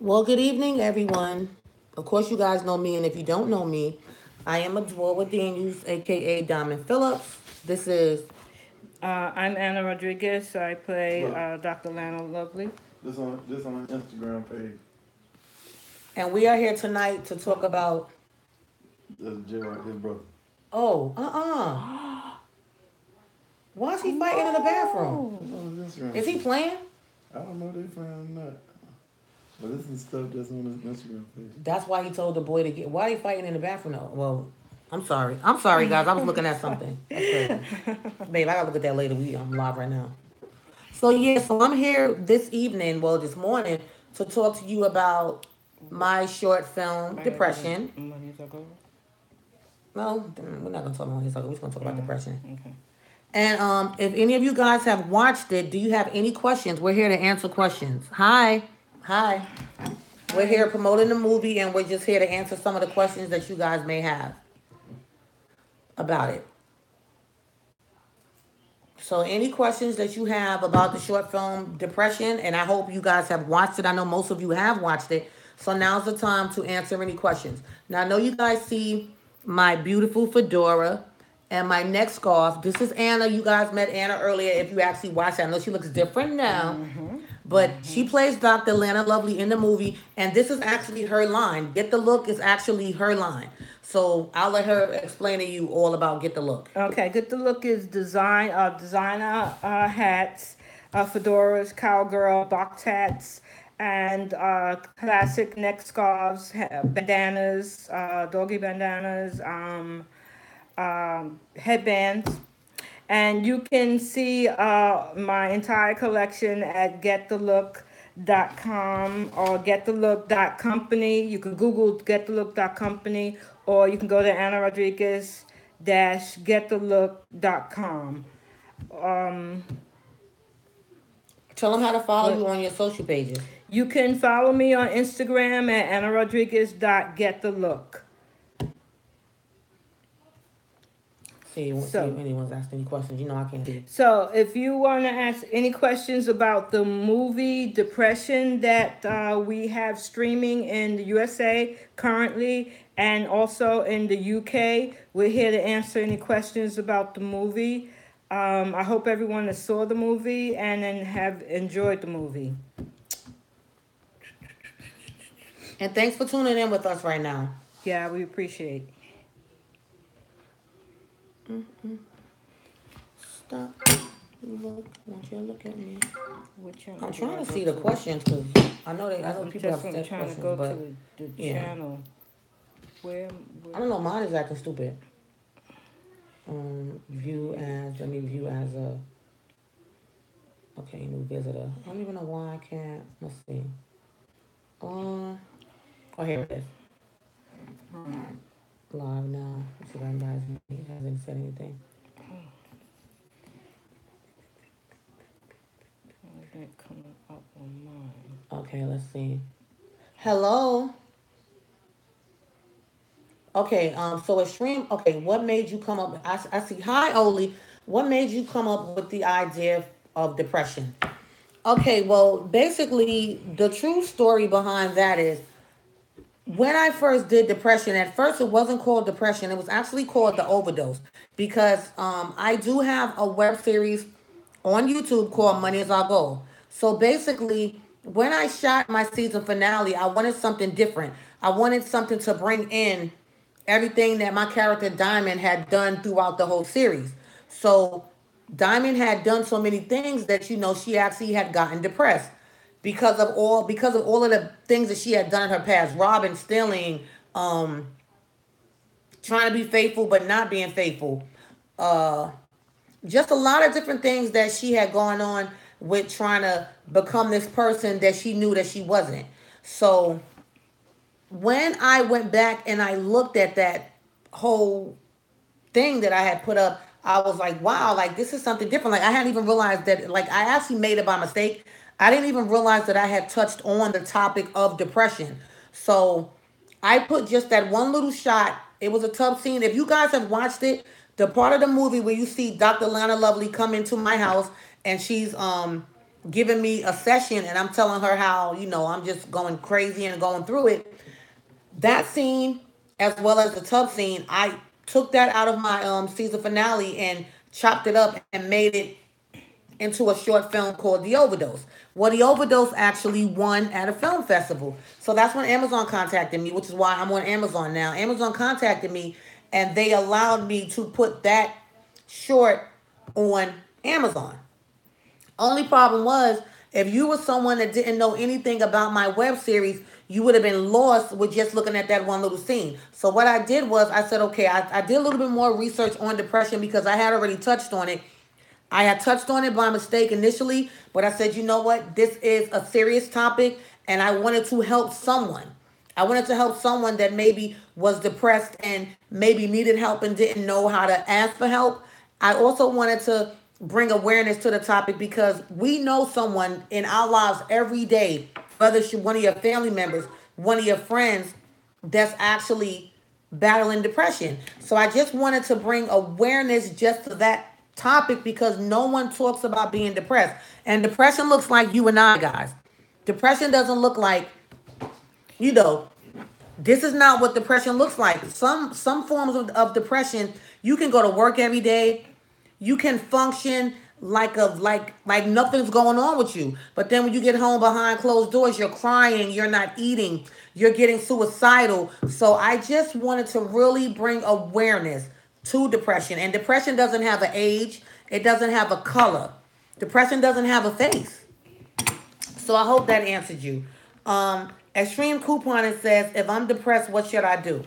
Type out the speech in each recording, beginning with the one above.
Well, good evening, everyone. Of course, you guys know me, and if you don't know me, I am Adwoa Daniels, aka Diamond Phillips. This is, I'm Anna Rodriguez. I play Look, Dr. Lana Lovely. this on Instagram page. and we are here tonight to talk about. That's Gerard, his brother. Oh, why is he fighting in the bathroom? It's No. on his Instagram Is he page. playing? I don't know if they found or not, but this is stuff that's on his Instagram page. That's why he told the boy to get. Why are he fighting in the bathroom though? Well, I'm sorry. I'm sorry, guys. I was looking at something. That's crazy, babe. I gotta look at that later. I'm live right now. So yeah, so I'm here this evening, well, this morning, to talk to you about my short film, I had Depression. money to go. No, we're not gonna talk about his. We're just gonna talk about depression. Okay. And if any of you guys have watched it, do you have any questions? We're here to answer questions. Hi, hi. We're Hi. here promoting the movie, and we're just here to answer some of the questions that you guys may have about it. So, any questions that you have about the short film Depression, and I hope you guys have watched it. I know most of you have watched it. So, now's the time to answer any questions. Now, I know you guys see my beautiful fedora and my neck scarf. This is Anna. You guys met Anna earlier. If you actually watched it, I know she looks different now. Mm-hmm. But she Mm-hmm. plays Dr. Lana Lovely in the movie, and this is actually her line. Get the look is actually her line. So I'll let her explain to you all about Get the Look. Okay. Good to look is designer hats, fedoras, cowgirl, box hats, and classic neck scarves, bandanas, doggy bandanas, headbands. And you can see my entire collection at getthelook.com or getthelook.company. You can Google getthelook.company or you can go to Anna Rodriguez getthelook.com. Um, Tell them how to follow you what on your social pages. you can follow me on Instagram at Anna Rodriguez.getthelook. See if So anyone's asking any questions. You know I can't see. So, if you want to ask any questions about the movie Depression that we have streaming in the USA currently and also in the UK, we're here to answer any questions about the movie. I hope everyone that saw the movie and then have enjoyed the movie. And thanks for tuning in with us right now. Yeah, we appreciate. Stop. Look. I want you to look at me. What channel I'm do trying I to go see the to? questions because I know I'm people have just set trying to questions, go but to the yeah, channel. Where, I where? don't know. Mine is acting stupid. Let me view as a, okay, new visitor. I don't even know why I can't. Let's see. Uh, oh, here it is. Live now. Let's see if anybody hasn't said anything. Why is that coming up on mine? Okay, let's see. Hello. Okay, so a stream. Okay, what made you come up? I see. Hi, Oli. What made you come up with the idea of depression? Okay, well, basically, the true story behind that is when I first did depression, at first it wasn't called depression. It was actually called the overdose because I do have a web series on YouTube called Money Is Our Goal. So basically, when I shot my season finale, I wanted something different. I wanted something to bring in everything that my character Diamond had done throughout the whole series. So Diamond had done so many things that she actually had gotten depressed because of all of the things that she had done in her past, robbing, stealing, um, trying to be faithful but not being faithful. Uh, just a lot of different things that she had going on with trying to become this person that she knew that she wasn't. So when I went back and I looked at that whole thing that I had put up, I was like, wow, like this is something different. Like I hadn't even realized that, like I actually made it by mistake. I didn't even realize that I had touched on the topic of depression. So I put just that one little shot. It was a tough scene. If you guys have watched it, the part of the movie where you see Dr. Lana Lovely come into my house and she's giving me a session and I'm telling her how, I'm just going crazy and going through it. That scene, as well as the tub scene, I took that out of my season finale and chopped it up and made it into a short film called The Overdose. Well, The Overdose actually won at a film festival. So that's when Amazon contacted me, which is why I'm on Amazon now. Amazon contacted me and they allowed me to put that short on Amazon. Only problem was, if you were someone that didn't know anything about my web series, you would have been lost with just looking at that one little scene. So what I did was I said, okay, I did a little bit more research on depression because I had already touched on it. I had touched on it by mistake initially, but I said, you know what? This is a serious topic, and I wanted to help someone. I wanted to help someone that maybe was depressed and maybe needed help and didn't know how to ask for help. I also wanted to bring awareness to the topic because we know someone in our lives every day, whether it's one of your family members, one of your friends, that's actually battling depression. So I just wanted to bring awareness just to that topic because no one talks about being depressed. And depression looks like you and I, guys. Depression doesn't look like, you know, this is not what depression looks like. Some forms of depression, you can go to work every day, you can function like nothing's going on with you. But then when you get home behind closed doors, you're crying, you're not eating, you're getting suicidal. So I just wanted to really bring awareness to depression. And depression doesn't have an age, it doesn't have a color. Depression doesn't have a face. So I hope that answered you. Extreme Couponing says, if I'm depressed, what should I do?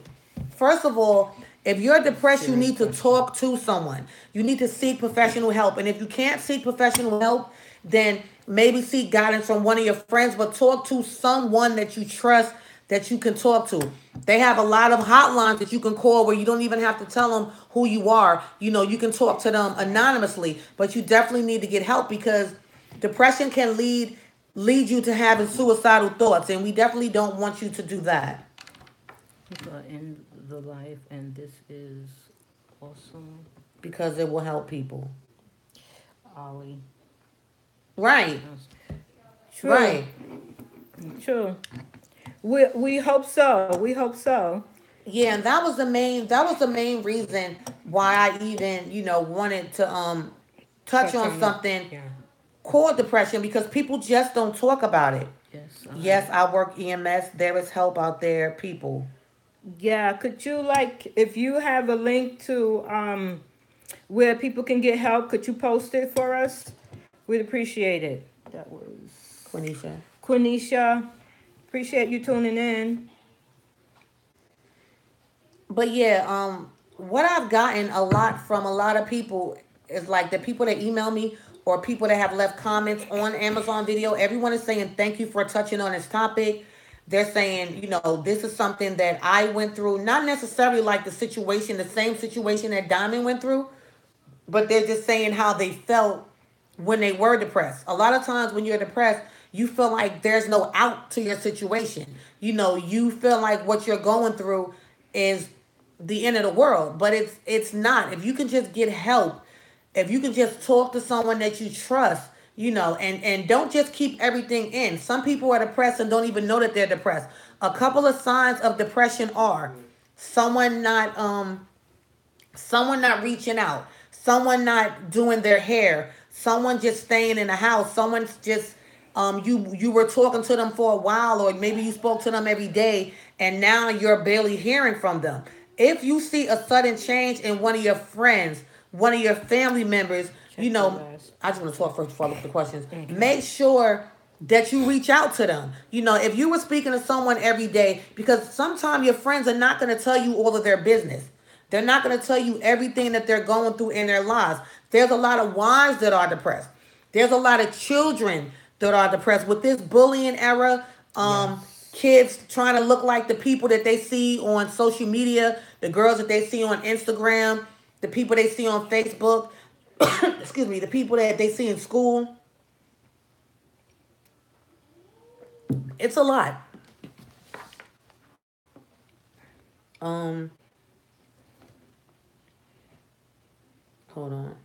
First of all, if you're depressed, you Serious need to question. talk to someone. You need to seek professional help. And if you can't seek professional help, then maybe seek guidance from one of your friends, but talk to someone that you trust that you can talk to. They have a lot of hotlines that you can call where you don't even have to tell them who you are. You can talk to them anonymously, but you definitely need to get help because depression can lead you to having suicidal thoughts, and we definitely don't want you to do that. People are in the life, and this is awesome. Because it will help people. Ollie. Right. True, Right. true. We hope so. We hope so. Yeah, and that was the main reason why I even, wanted to touch Touch on on the, something yeah. called depression because people just don't talk about it. Yes. Yes, I work EMS. There is help out there, people. Yeah. Could you, like, if you have a link to where people can get help, could you post it for us? We'd appreciate it. That was Quenisha. Quenisha. Appreciate you tuning in. But yeah, what I've gotten a lot from a lot of people is like the people that email me or people that have left comments on Amazon Video. Everyone is saying thank you for touching on this topic. They're saying, this is something that I went through, not necessarily like the same situation that Diamond went through, but they're just saying how they felt when they were depressed. A lot of times when you're depressed, you feel like there's no out to your situation. You feel like what you're going through is the end of the world, but it's not. If you can just get help, if you can just talk to someone that you trust, and don't just keep everything in. Some people are depressed and don't even know that they're depressed. A couple of signs of depression are someone not someone not reaching out, someone not doing their hair, someone just staying in the house, someone's just you were talking to them for a while, or maybe you spoke to them every day and now you're barely hearing from them. If you see a sudden change in one of your friends, one of your family members, Check the last. I just want to talk first before I look at the questions. Okay. Make sure that you reach out to them. If you were speaking to someone every day, because sometimes your friends are not going to tell you all of their business. They're not going to tell you everything that they're going through in their lives. There's a lot of wives that are depressed. There's a lot of children that are depressed. With this bullying era, Yes. kids trying to look like the people that they see on social media, the girls that they see on Instagram, the people they see on Facebook, excuse me, the people that they see in school. It's a lot. Um, Hold on.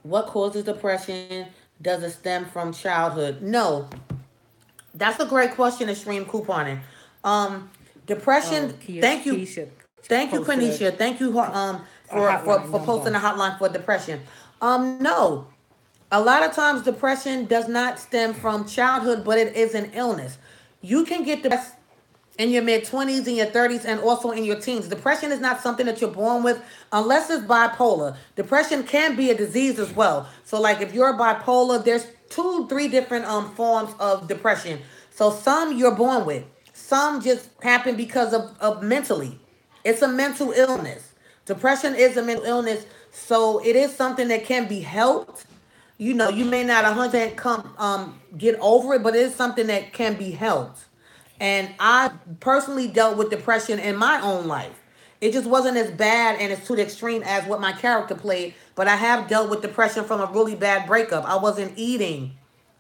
What causes depression? Does it stem from childhood? No, that's a great question. Extreme couponing. Um, Depression. Oh, Thank you, Keisha thank you, posted Quenisha. Thank you a hotline for posting number. the hotline for depression. No, a lot of times depression does not stem from childhood, but it is an illness. You can get depressed in your mid 20s, in your 30s, and also in your teens. Depression is not something that you're born with unless it's bipolar. Depression can be a disease as well. So like if you're bipolar, there's two, three different forms of depression. So some you're born with. Some just happen because of mentally. It's a mental illness. Depression is a mental illness. So it is something that can be helped. You may not 100 come get over it, but it is something that can be helped. And I personally dealt with depression in my own life. It just wasn't as bad and as to the extreme as what my character played, but I have dealt with depression from a really bad breakup. I wasn't eating,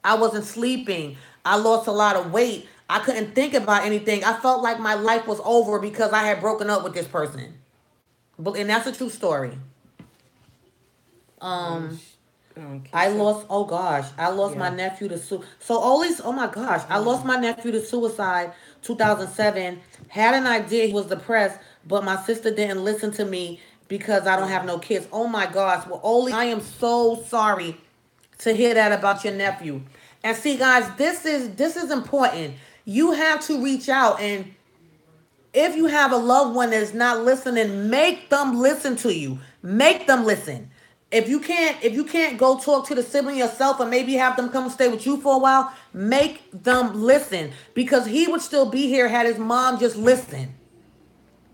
I wasn't sleeping, I lost a lot of weight. I couldn't think about anything. I felt like my life was over because I had broken up with this person. But and that's a true story. Um, Um I Keisha. lost. Oh gosh, I lost my Yeah. nephew to so always. Oh my gosh, I lost my nephew to suicide. 2007. Had an idea he was depressed, but my sister didn't listen to me because I don't have no kids. Oh my gosh. Well, Oli, I am so sorry to hear that about your nephew. And see, guys, this is important. You have to reach out, and if you have a loved one that's not listening, make them listen to you. Make them listen. If you can't go talk to the sibling yourself and maybe have them come stay with you for a while, make them listen because he would still be here had his mom just listened.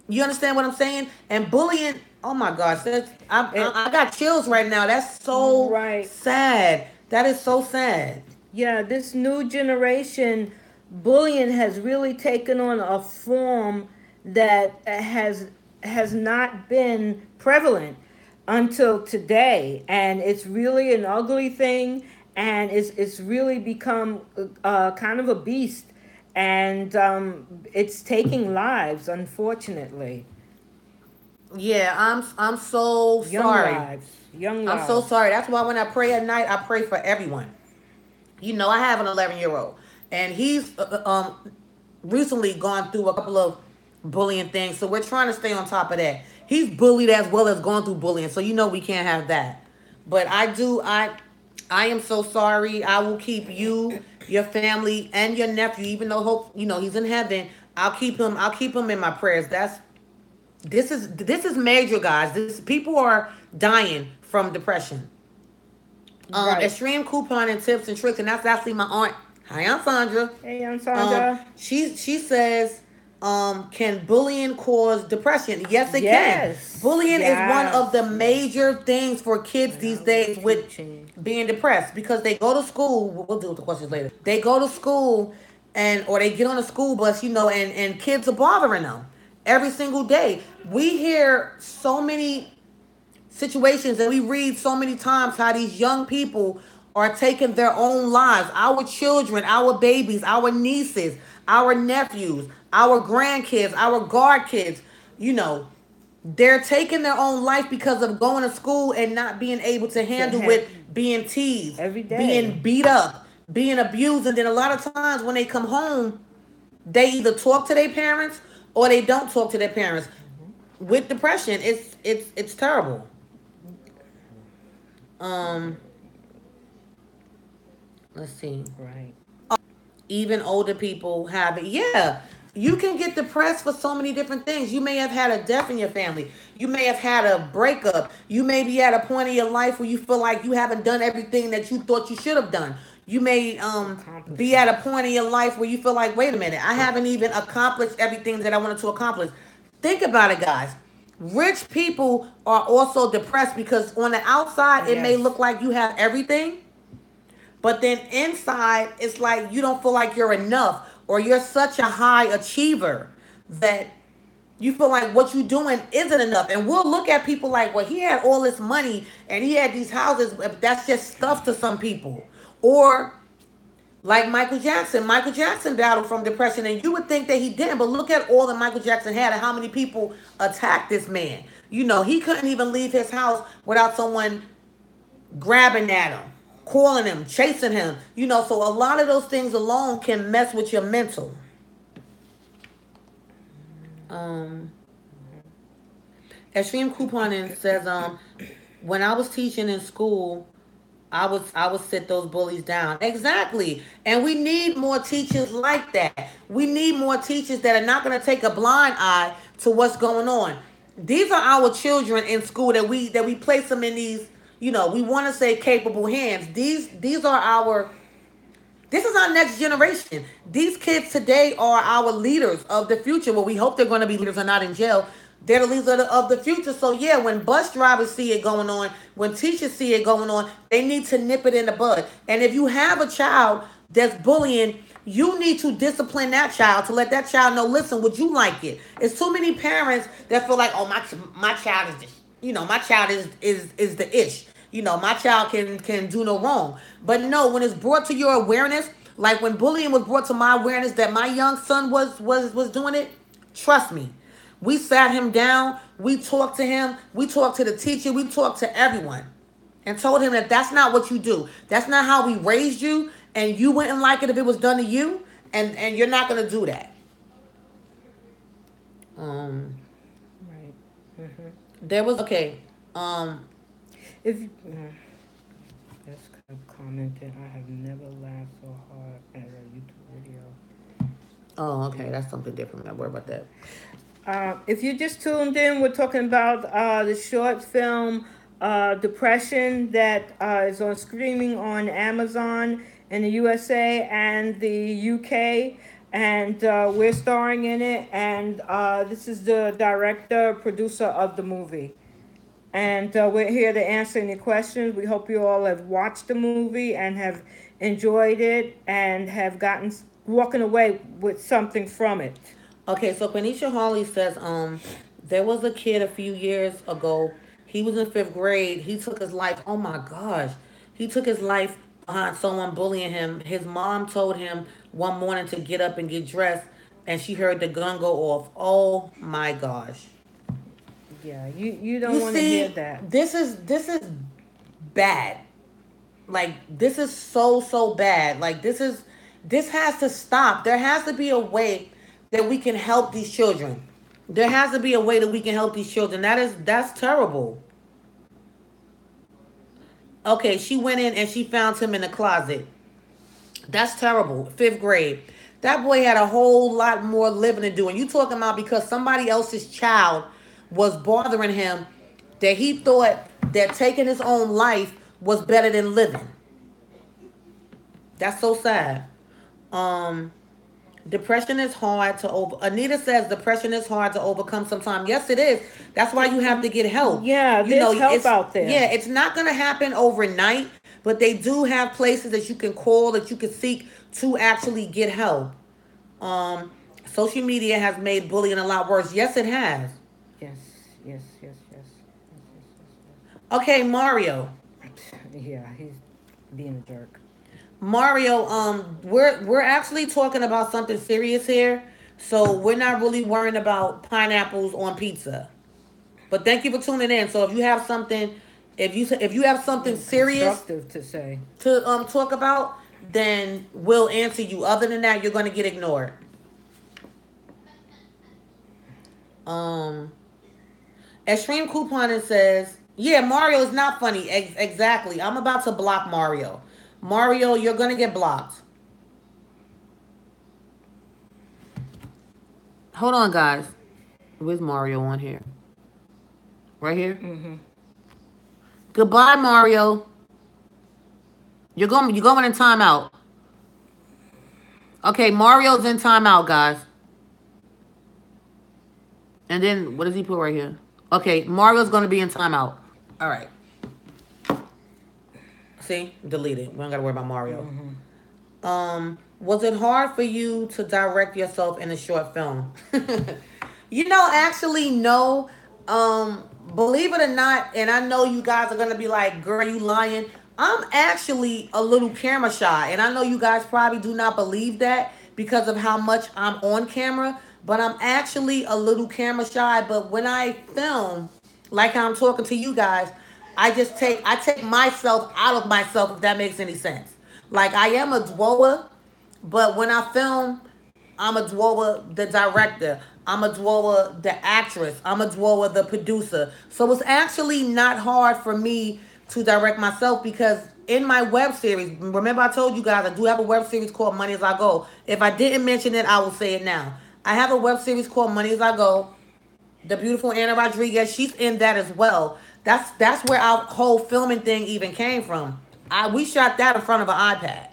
You understand what I'm saying? And bullying, oh my gosh, It I got chills right now. That's so right. sad. That is so sad. Yeah, this new generation bullying has really taken on a form that has not been prevalent until today, and it's really an ugly thing, and it's really become kind of a beast, and it's taking lives, unfortunately, Yeah, I'm so young sorry. lives, young I'm so lives. sorry. That's why when I pray at night, I pray for everyone. I have an 11-year-old, and he's recently gone through a couple of bullying things. So we're trying to stay on top of that. He's bullied as well as gone through bullying, so we can't have that. But I am so sorry. I will keep you, your family, and your nephew, even though hope he's in heaven. I'll keep him in my prayers. This is major, guys. This people are dying from depression. Right. Extreme couponing tips and tricks, and that's actually my aunt. Hi, Aunt Sandra. Hey, I'm Sandra. She says, can bullying cause depression? Yes, it can. Yes, Bullying is one of yes. the major things for kids And these I'll be days with teaching. being depressed because they go to school. We'll deal with the questions later. They go to school and or they get on a school bus, and kids are bothering them every single day. We hear so many situations and we read so many times how these young people are taking their own lives. Our children, our babies, our nieces, our nephews, our grandkids, our guard kids, you know, they're taking their own life because of going to school and not being able to To handle have with being teased, every day. being beat up, being abused. And then a lot of times when they come home, they either talk to their parents or they don't talk to their parents. With depression, it's terrible. Um, let's see. Right. Even older people have it. Yeah, you can get depressed for so many different things. You may have had a death in your family. You may have had a breakup. You may be at a point in your life where you feel like you haven't done everything that you thought you should have done. You may be at Accomplishment. a point in your life where you feel like, wait a minute, I haven't even accomplished everything that I wanted to accomplish. Think about it, guys. Rich people are also depressed because on the outside it may look Yes. like you have everything, but then inside, it's like you don't feel like you're enough or you're such a high achiever that you feel like what you're doing isn't enough. And we'll look at people like, well, he had all this money and he had these houses, but that's just stuff to some people. Or like Michael Jackson. Michael Jackson battled from depression, and you would think that he didn't, but look at all that Michael Jackson had and how many people attacked this man. He couldn't even leave his house without someone grabbing at him, calling him, chasing him. You know, so a lot of those things alone can mess with your mental. Um, Extreme Couponing says, when I was teaching in school, I would sit those bullies down. Exactly. And we need more teachers like that. We need more teachers that are not going to take a blind eye to what's going on. These are our children in school that we place them in these, we want to say capable hands. These are our this is our next generation. These kids today are our leaders of the future. Well, we hope they're going to be leaders and not in jail. They're the leaders of the future. So, yeah, when bus drivers see it going on, when teachers see it going on, they need to nip it in the bud. And if you have a child that's bullying, you need to discipline that child to let that child know, listen, would you like it? It's too many parents that feel like, oh, my child is this. My child is the ish. My child can do no wrong. But no, when it's brought to your awareness, like when bullying was brought to my awareness that my young son was doing it, trust me. We sat him down, we talked to him, we talked to the teacher, we talked to everyone and told him that that's not what you do. That's not how we raised you, and you wouldn't like it if it was done to you, and you're not going to do that. Right. Mm-hmm. There was okay. Um If That's kind of commented, I have never laughed so hard at a YouTube video. oh, okay, that's something different. Don't worry about that. If you just tuned in, we're talking about the short film Depression that is on streaming on Amazon in the USA and the UK. And we're starring in it. And this is the director, producer of the movie. And we're here to answer any questions. We hope you all have watched the movie and have enjoyed it and have walking away with something from it. Okay, so Quenisha Hawley says, there was a kid a few years ago. He was in fifth grade. He took his life. Oh my gosh. He took his life behind someone bullying him. His mom told him one morning to get up and get dressed, and she heard the gun go off. Oh my gosh. Yeah, you don't You want to see, hear that. this is bad. Like this is so bad. Like this has to stop. There has to be a way that we can help these children. There has to be a way that we can help these children. That's terrible. Okay, she went in and she found him in the closet. That's terrible. Fifth grade. That boy had a whole lot more living to do. And you talking about because somebody else's child was bothering him that he thought that taking his own life was better than living. That's so sad. Um, Depression is hard to over. Anita says depression is hard to overcome sometimes. Yes, it is. That's why you have to get help. Yeah, there's help out there. Yeah, it's not going to happen overnight, but they do have places that you can call, that you can seek to actually get help. Um, Social media has made bullying a lot worse. Yes, it has. Yes, yes, yes, yes, Okay, Mario. yes. Yeah, he's being a jerk. Mario, we're actually talking about something serious here, so we're not really worrying about pineapples on pizza. But thank you for tuning in. So if you have something serious Constructive to say. to talk about, then we'll answer you. Other than that, you're gonna get ignored. Um, Extreme Couponing says, yeah, Mario is not funny. Exactly. I'm about to block Mario. Mario, you're gonna get blocked. Hold on, guys. Where's Mario on here? Right here. Mm-hmm. Goodbye, Mario. You're going in timeout. Okay, Mario's in timeout, guys. And then what does he put right here? Okay, Mario's gonna be in timeout. All right. See, delete it. We don't gotta worry about Mario. Was it hard for you to direct yourself in a short film? Actually, no. Believe it or not, and I know you guys are gonna be like, "Girl, you lying." I'm actually a little camera shy, and I know you guys probably do not believe that because of how much I'm on camera. But I'm actually a little camera shy. But when I film, like how I'm talking to you guys, I take myself out of myself, if that makes any sense. Like I am a dweller, but when I film, I'm a dweller, the director. I'm a dweller, the actress. I'm a dweller, the producer. So it's actually not hard for me to direct myself because in my web series, remember I told you guys I do have a web series called Money as I Go. If I didn't mention it, I will say it now. I have a web series called Money as I Go. The beautiful Anna Rodriguez, she's in that as well. That's where our whole filming thing even came from. We shot that in front of an iPad.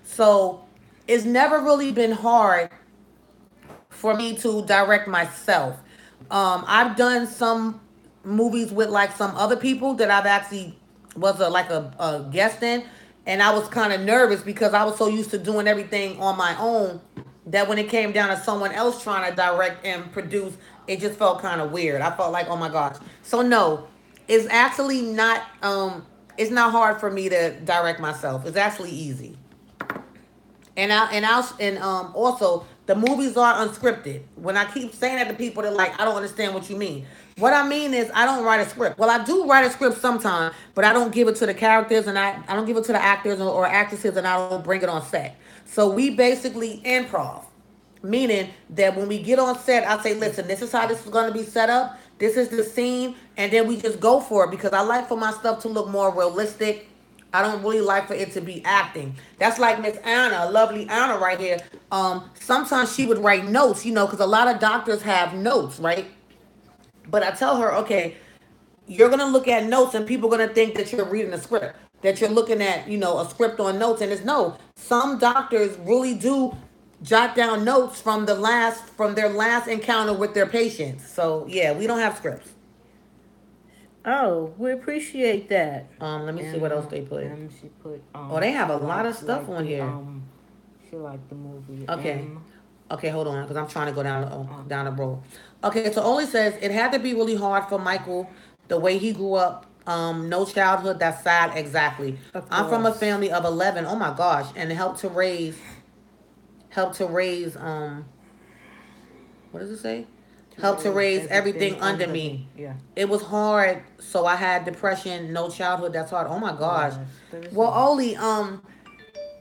So it's never really been hard for me to direct myself. I've done some movies with like some other people that I've actually was a guest in, and I was kind of nervous because I was so used to doing everything on my own that when it came down to someone else trying to direct and produce, it just felt kind of weird. I felt like, oh my gosh. So no, it's actually not. It's not hard for me to direct myself. It's actually easy. And also the movies are unscripted. When I keep saying that to people, they're like, I don't understand what you mean. What I mean is I don't write a script. Well, I do write a script sometimes, but I don't give it to the characters and I don't give it to the actors or actresses and I don't bring it on set. So we basically improv. Meaning that when we get on set, I say, listen, this is how this is going to be set up. This is the scene. And then we just go for it because I like for my stuff to look more realistic. I don't really like for it to be acting. That's like Miss Anna, lovely Anna right here. Sometimes she would write notes, because a lot of doctors have notes, right? But I tell her, okay, you're gonna look at notes and people are gonna think that you're reading a script, that you're looking at, a script on notes, and it's no. Some doctors really do jot down notes from their last encounter with their patients. So yeah, we don't have scripts. Oh, we appreciate that. Let me see what And else they put. she put Oh, they have she a lot of liked stuff on the here. she liked the movie. Okay. Okay, hold on, because I'm trying to go Um, down the road. Okay, so only says it had to be really hard for Michael the way he grew up. No childhood. That's sad. Exactly. of I'm from a course. family of 11. Oh my gosh, and helped to raise. What does it say? To Helped to raise raise everything everything under under me. me. Yeah. It was hard, so I had depression. No childhood. That's hard. Oh my gosh. Yes, very Well, sad. Oli,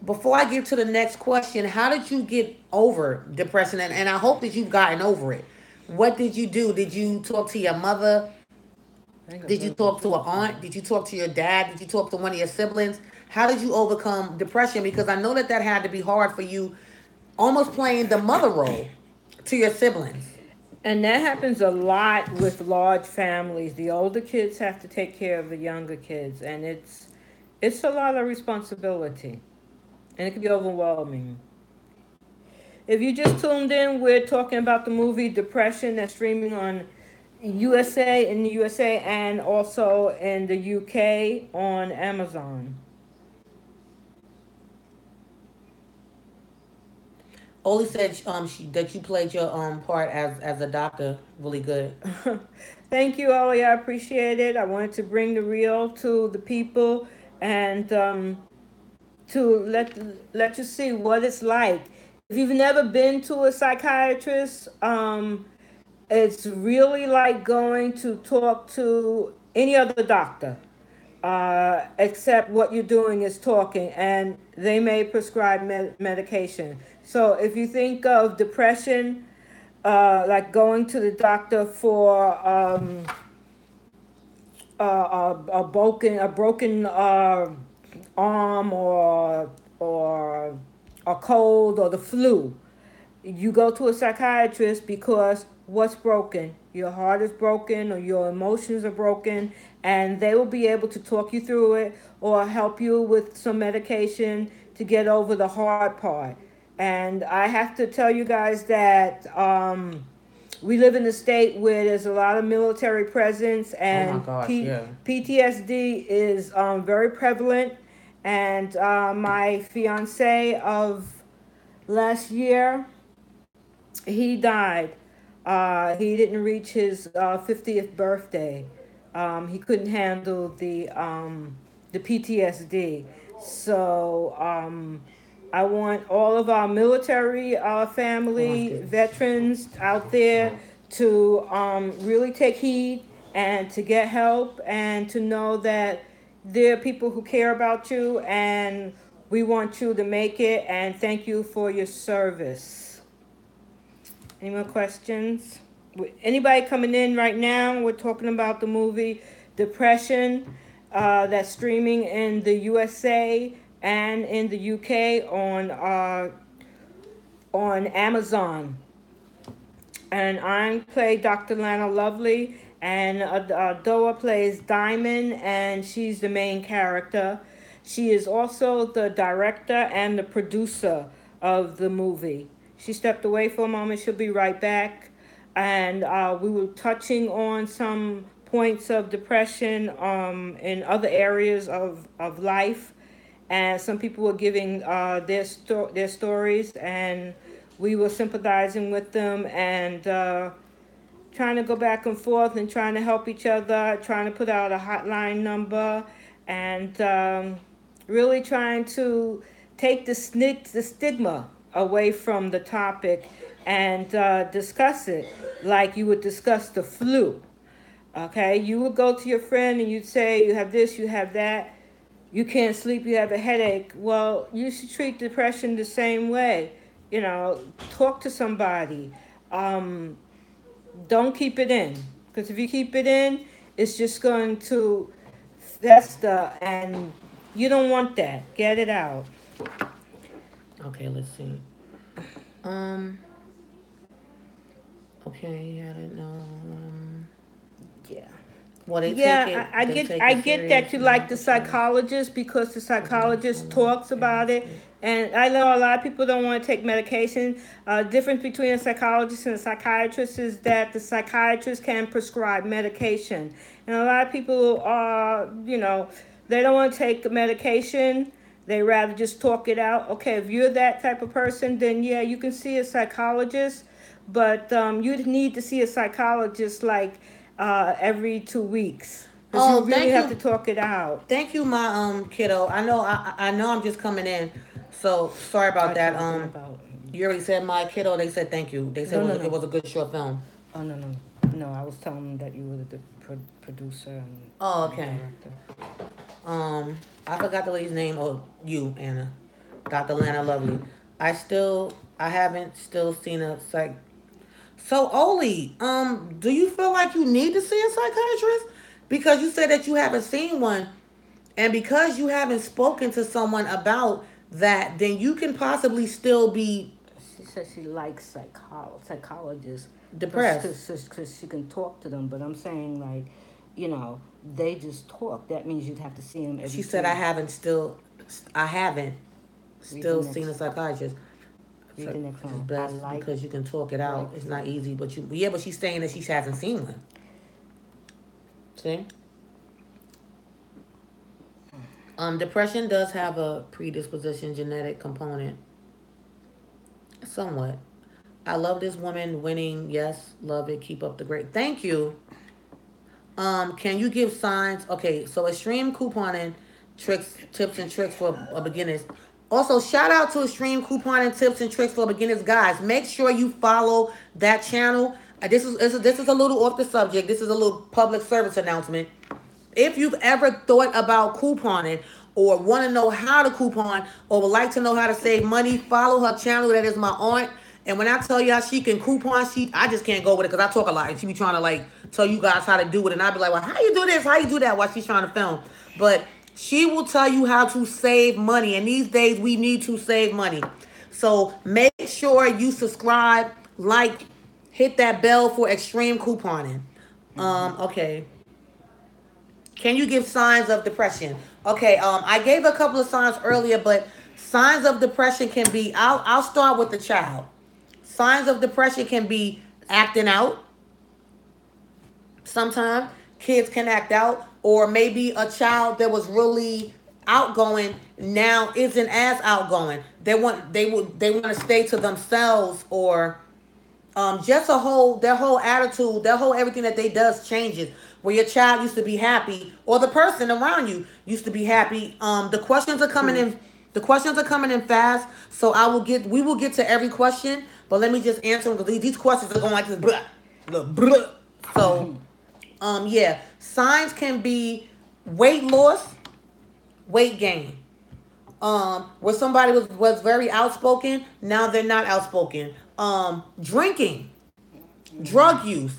before I get to the next question, how did you get over depression? And I hope that you've gotten over it. What did you do? Did you talk to your mother? I think I Did you broke my talk to an tooth. aunt? Did you talk to your dad? Did you talk to one of your siblings? How did you overcome depression? Because I know that that had to be hard for you, almost playing the mother role to your siblings. And that happens a lot with large families. The older kids have to take care of the younger kids, and it's a lot of responsibility, and it can be overwhelming. If you just tuned in, we're talking about the movie Depression that's streaming on USA in the USA and also in the UK on Amazon. Oli said that you played your part as a doctor really good. Thank you, Ollie. I appreciate it. I wanted to bring the real to the people and to let you see what it's like. If you've never been to a psychiatrist, it's really like going to talk to any other doctor, except what you're doing is talking, and they may prescribe medication. So if you think of depression, like going to the doctor for a broken arm or a cold or the flu. You go to a psychiatrist because what's broken? Your heart is broken or your emotions are broken, and they will be able to talk you through it or help you with some medication to get over the hard part. And I have to tell you guys that we live in a state where there's a lot of military presence, Oh my and gosh, yeah. PTSD is very prevalent. And my fiance of last year, he died. He didn't reach his 50th birthday. He couldn't handle the PTSD. So I want all of our military Oh my family goodness. veterans out there to really take heed and to get help and to know that there are people who care about you and we want you to make it, and thank you for your service. Any more questions? Anybody coming in right now? We're talking about the movie Depression, that's streaming in the USA and in the UK on Amazon. And I play Dr. Lana Lovely, and Doa plays Diamond, and she's the main character. She is also the director and the producer of the movie. She stepped away for a moment. She'll be right back. And we were touching on some points of depression in other areas of life. And some people were giving their stories, and we were sympathizing with them and trying to go back and forth and trying to help each other, trying to put out a hotline number, and really trying to take the stigma away from the topic and discuss it like you would discuss the flu. Okay, you would go to your friend and you'd say, you have this, you have that, you can't sleep, you have a headache. Well, you should treat depression the same way. You know, talk to somebody. Don't keep it in, because if you keep it in, it's just going to fester, and you don't want that. Get it out. Okay, let's see. Um. Okay, I don't know. Yeah. Well, they Yeah, take it. I they get take I it get that serious, you you like know, the psychologist because the psychologist talks about it, okay. and I know a lot of people don't want to take medication. Difference between a psychologist and a psychiatrist is that the psychiatrist can prescribe medication, and a lot of people are, they don't want to take medication. They rather just talk it out. Okay, if you're that type of person, then yeah, you can see a psychologist, but you need to see a psychologist like every 2 weeks, because you Oh, really have to talk it out. thank you, my kiddo. I know I'm just coming in, so sorry about I that. told them about. You already said my kiddo. They said thank you. They said No, no, it no. was a good short film. Oh, no, no. No, I was telling them that you were the producer and Oh, and okay. director. I forgot the lady's name. Oh, you, Anna, Dr. Lana Lovely. I haven't still seen a psych. So, Oli, do you feel like you need to see a psychiatrist? Because you said that you haven't seen one, and because you haven't spoken to someone about that, then you can possibly still be She said she likes psychologists depressed. because she can talk to them. But I'm saying, like, they just talk. That means you'd have to see them every She two said, I haven't Read the still seen a next. psychiatrist. Read So the next it's one. I best because you can talk it like out. It's not easy, but yeah, but she's saying that she hasn't seen one. See? Depression does have a predisposition genetic component. Somewhat. I love this woman winning. Yes, love it. Keep up the great. Thank you. Can you give signs? Okay, so extreme couponing tricks, tips, and tricks for beginners. Also, shout out to extreme couponing tips and tricks for beginners, guys. Make sure you follow that channel. This is a little off the subject. This is a little public service announcement. If you've ever thought about couponing or want to know how to coupon or would like to know how to save money, follow her channel. That is my aunt. And when I tell y'all she can coupon, I just can't go with it because I talk a lot. And she be trying to like tell you guys how to do it. And I be like, well, how you do this? How you do that? While she's trying to film. But she will tell you how to save money. And these days we need to save money. So make sure you subscribe, like, hit that bell for extreme couponing. Okay. Can you give signs of depression? Okay, I gave a couple of signs earlier, but signs of depression can be, I'll start with the child. Signs of depression can be acting out. Sometimes kids can act out, or maybe a child that was really outgoing now isn't as outgoing. They want to stay to themselves, or just their whole attitude, their whole everything that they does changes. Where your child used to be happy, or the person around you used to be happy. The questions are coming in. The questions are coming in fast, so we will get to every question. But let me just answer them because these questions are going like this. Blah, blah, blah. So Yeah, signs can be weight loss, weight gain. Where somebody was very outspoken, now they're not outspoken. Drinking, drug use.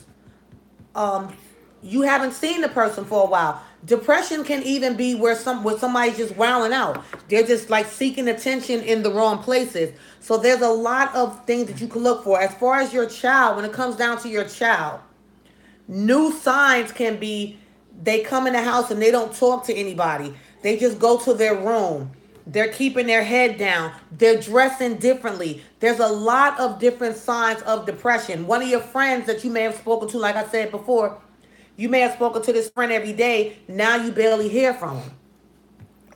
Um, you haven't seen the person for a while. Depression can even be where somebody's just wilding out. They're just like seeking attention in the wrong places. So there's a lot of things that you can look for. As far as your child, when it comes down to your child, new signs can be they come in the house and they don't talk to anybody. They just go to their room. They're keeping their head down. They're dressing differently. There's a lot of different signs of depression. One of your friends that you may have spoken to, like I said before, you may have spoken to this friend every day. Now you barely hear from them.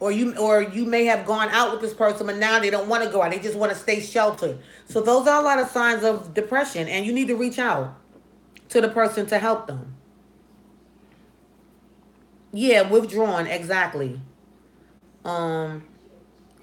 Or you may have gone out with this person, but now they don't want to go out. They just want to stay sheltered. So those are a lot of signs of depression, and you need to reach out to the person to help them. Yeah, withdrawn, exactly. Um,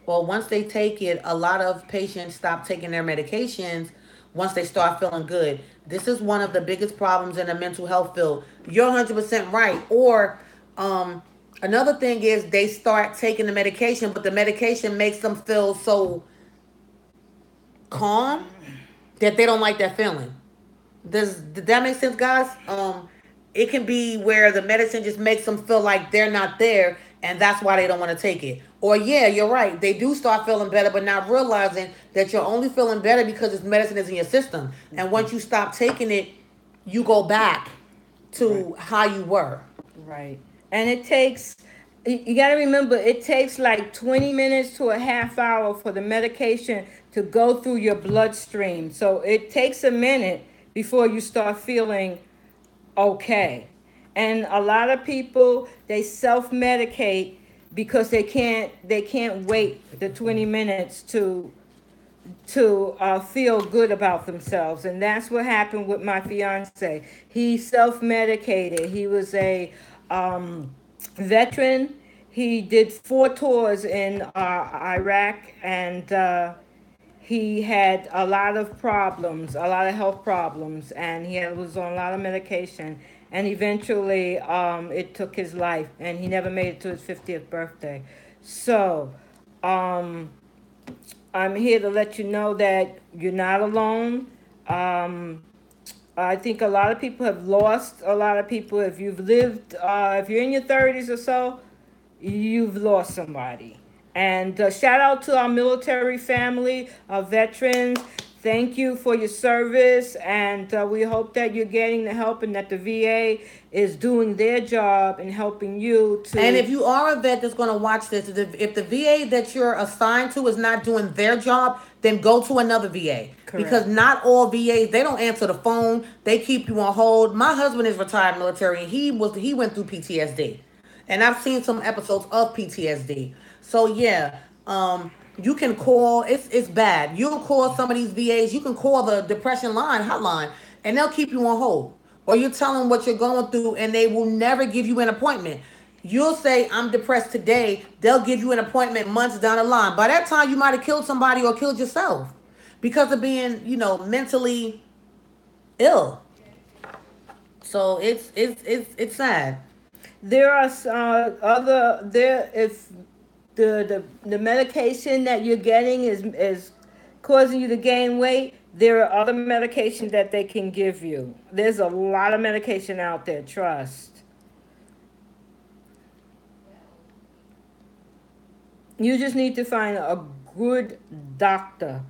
well, once they take it, a lot of patients stop taking their medications once they start feeling good. This is one of the biggest problems in the mental health field. You're 100% right. Or um, another thing is they start taking the medication, but the medication makes them feel so calm that they don't like that feeling. Did that make sense, guys? It can be where the medicine just makes them feel like they're not there, and that's why they don't want to take it. Or yeah, you're right. They do start feeling better, but not realizing that you're only feeling better because this medicine is in your system. And once you stop taking it, you go back to how you were. Right. And it takes, you got to remember, it takes like 20 minutes to a half hour for the medication to go through your bloodstream. So it takes a minute before you start feeling okay. And a lot of people, they self-medicate because they can't wait the 20 minutes to feel good about themselves. And that's what happened with my fiance. He self-medicated. He was a veteran. He did 4 tours in Iraq, and he had a lot of problems, a lot of health problems, and was on a lot of medication. And eventually, it took his life, and he never made it to his 50th birthday. So, um, I'm here to let you know that you're not alone. Um, I think a lot of people have lost a lot of people. If you've lived, if you're in your 30s or so, you've lost somebody. And shout out to our military family, our veterans. Thank you for your service, and we hope that you're getting the help and that the VA is doing their job and helping you to. And if you are a vet that's going to watch this, if the VA that you're assigned to is not doing their job, then go to another VA. Correct. Because not all VAs, they don't answer the phone. They keep you on hold. My husband is retired military, and he went through PTSD. And I've seen some episodes of PTSD. So yeah, you can call. It's bad. You'll call some of these VAs. You can call the depression line hotline, and they'll keep you on hold. Or you tell them what you're going through, and they will never give you an appointment. You'll say, "I'm depressed today." They'll give you an appointment months down the line. By that time, you might have killed somebody or killed yourself because of being, mentally ill. So it's sad. There are other there if the medication that you're getting is causing you to gain weight. There are other medications that they can give you. There's a lot of medication out there. Trust. You just need to find a good doctor.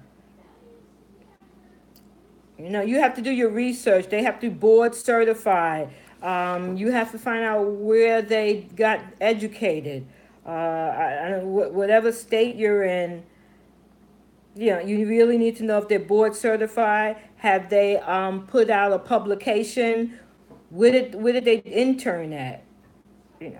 You have to do your research. They have to be board certified. You have to find out where they got educated. Whatever state you're in, you really need to know if they're board certified. Have they put out a publication? Where did they intern at? You know.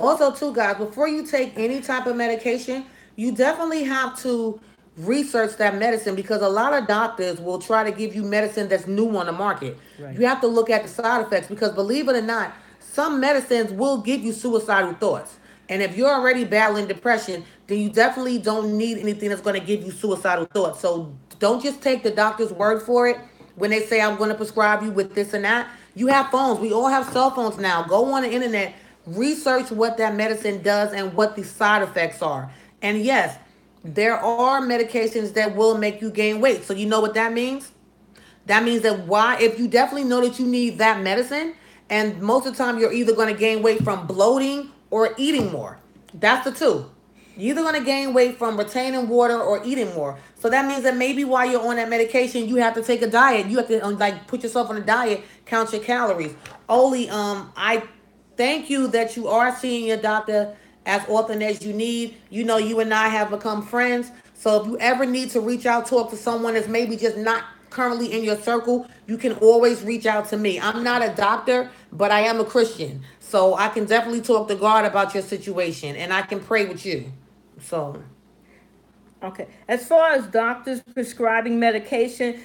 Also, too, guys, before you take any type of medication, you definitely have to research that medicine because a lot of doctors will try to give you medicine that's new on the market. Right. You have to look at the side effects because, believe it or not, some medicines will give you suicidal thoughts. And if you're already battling depression, then you definitely don't need anything that's going to give you suicidal thoughts. So don't just take the doctor's word for it when they say, I'm going to prescribe you with this and that. You have phones. We all have cell phones now. Go on the internet, research what that medicine does and what the side effects are. And yes, there are medications that will make you gain weight. So you know what that means? That means that why, if you definitely know that you need that medicine, and most of the time you're either going to gain weight from bloating or eating more. That's the two. You're either going to gain weight from retaining water or eating more. So that means that maybe while you're on that medication, you have to take a diet. You have to like put yourself on a diet, count your calories. Oli, I thank you that you are seeing your doctor as often as you need. You know, you and I have become friends. So if you ever need to reach out, talk to someone that's maybe just not currently in your circle, you can always reach out to me. I'm not a doctor, but I am a Christian. So I can definitely talk to God about your situation and I can pray with you. So Okay. As far as doctors prescribing medication,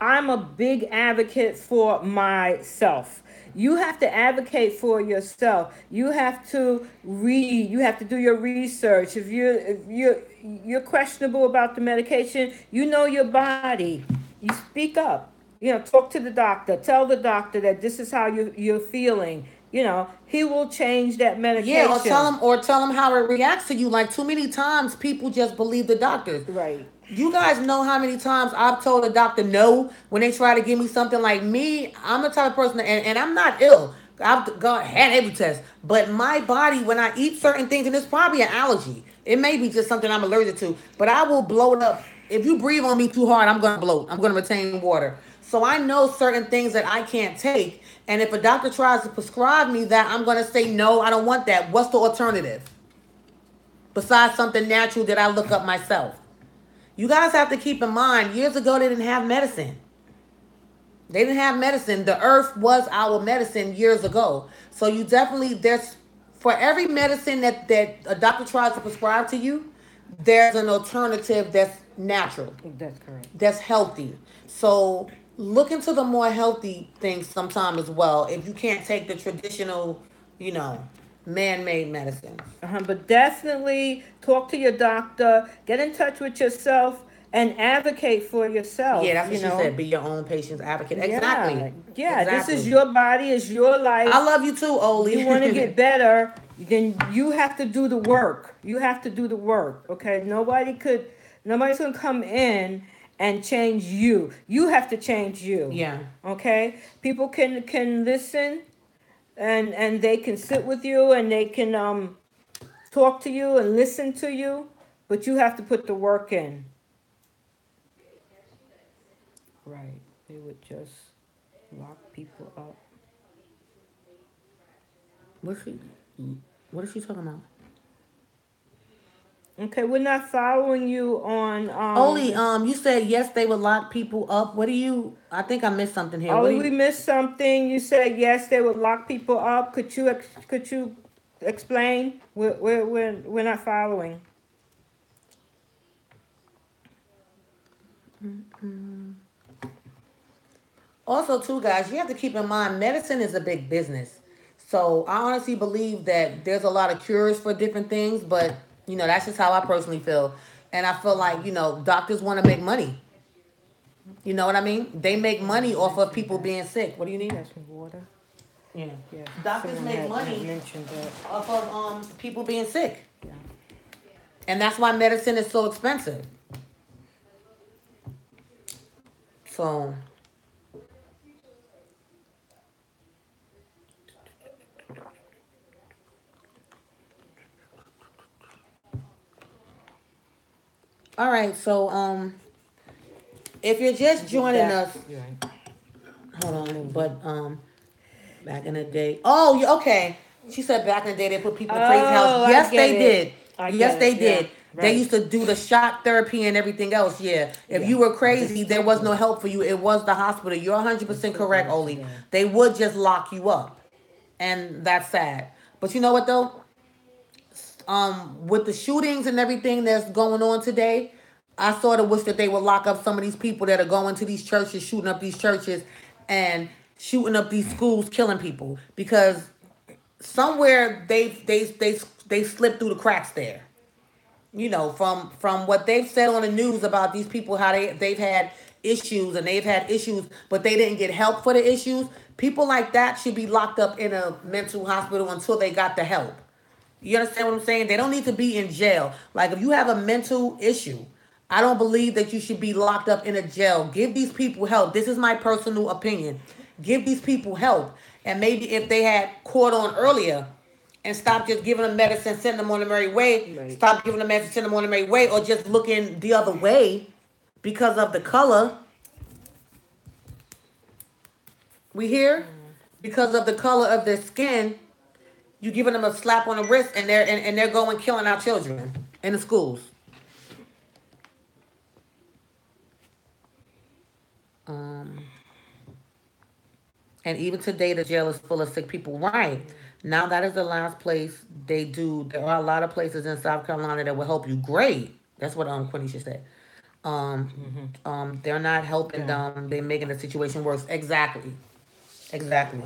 I'm a big advocate for myself. You have to advocate for yourself. You have to read. You have to do your research. If you're questionable about the medication, you know your body. You speak up. Talk to the doctor. Tell the doctor that this is how you're feeling. He will change that yeah, medication. or tell them how it reacts to you. Like too many times, people just believe the doctors. Right. You guys know how many times I've told a doctor no when they try to give me something. Like me, I'm the type of person, and I'm not ill. Had every test, but my body when I eat certain things, and it's probably an allergy. It may be just something I'm allergic to, but I will blow it up. If you breathe on me too hard, I'm gonna bloat. I'm gonna retain water. So I know certain things that I can't take, and if a doctor tries to prescribe me that, I'm gonna say no. I don't want that. What's the alternative besides something natural that I look up myself? You guys have to keep in mind, years ago they didn't have medicine. They didn't have medicine. The earth was our medicine years ago. So you definitely, there's, for every medicine that a doctor tries to prescribe to you, there's an alternative that's natural, That's correct. that's healthy. So look into the more healthy things sometime as well. If you can't take the traditional, you know, man-made medicines. But definitely talk to your doctor, get in touch with yourself, and advocate for Yeah, yourself. that's what she said. Be your own patient's advocate. Exactly. Yeah, yeah. This is Exactly. your body, it's your I life. love you too, You want to Oli. get better, then you have to do the work. You have to do the work. Okay. Nobody's gonna come in and change you. You have to change you. Yeah. Okay. People can listen, and they can sit with you, and they can talk to you and listen to you, but you have to put the work in. Right. They would just lock people up. What's she? What is she talking about? Okay, we're not following you on Oli, you said yes, they would lock people up. What do you? I think I missed something here. What oh, do we you? missed something. You said yes, they would lock people up. Could you explain? We're not following. Also, too, guys, you have to keep in mind medicine is a big business. So I honestly believe that there's a lot of cures for different things, but that's just how I personally feel. And I feel like doctors want to make money. You know what I mean? They make money off of Mentioned people that. being sick. What do you need? Pass me water. Yeah. Yeah, Doctors someone make had money mentioned that. off of people being sick. Yeah. And that's why medicine is so expensive. So, all right. So, if you're just joining us, Yeah. hold on. But back in the day, oh, okay. She said back in the day they put people in crazy Oh, house. I Yes, get they it. did. I Yes, get they it. Yeah. did. They Right. used to do the shock therapy and everything else. Yeah. If Yeah. you were crazy, there was no help for you. It was the hospital. You're 100% correct, Oli. They would just lock you up, and that's sad. But you know what though? With the shootings and everything that's going on today, I sort of wish that they would lock up some of these people that are going to these churches, shooting up these churches, and shooting up these schools, killing people because somewhere they slipped through the cracks there. From what they've said on the news about these people, how they've had issues and they've had issues, but they didn't get help for the issues. People like that should be locked up in a mental hospital until they got the help. You understand what I'm saying? They don't need to be in jail. Like if you have a mental issue, I don't believe that you should be locked up in a jail. Give these people help. This is my personal opinion. Give these people help. And maybe if they had caught on earlier and stop just giving them medicine, send them on the merry way, Right. stop giving them medicine, send them on the merry way, or just looking the other way because of the color. We hear? Because of the color of their skin, you giving them a slap on the wrist and they're going killing our children in the schools. Um, and even today, the jail is full of sick people. Right now, that is the last place they do. There are a lot of places in South Carolina that will help you. Great, that's what Quenisha said. They're not helping Yeah. them. They're making the situation worse. Exactly, exactly,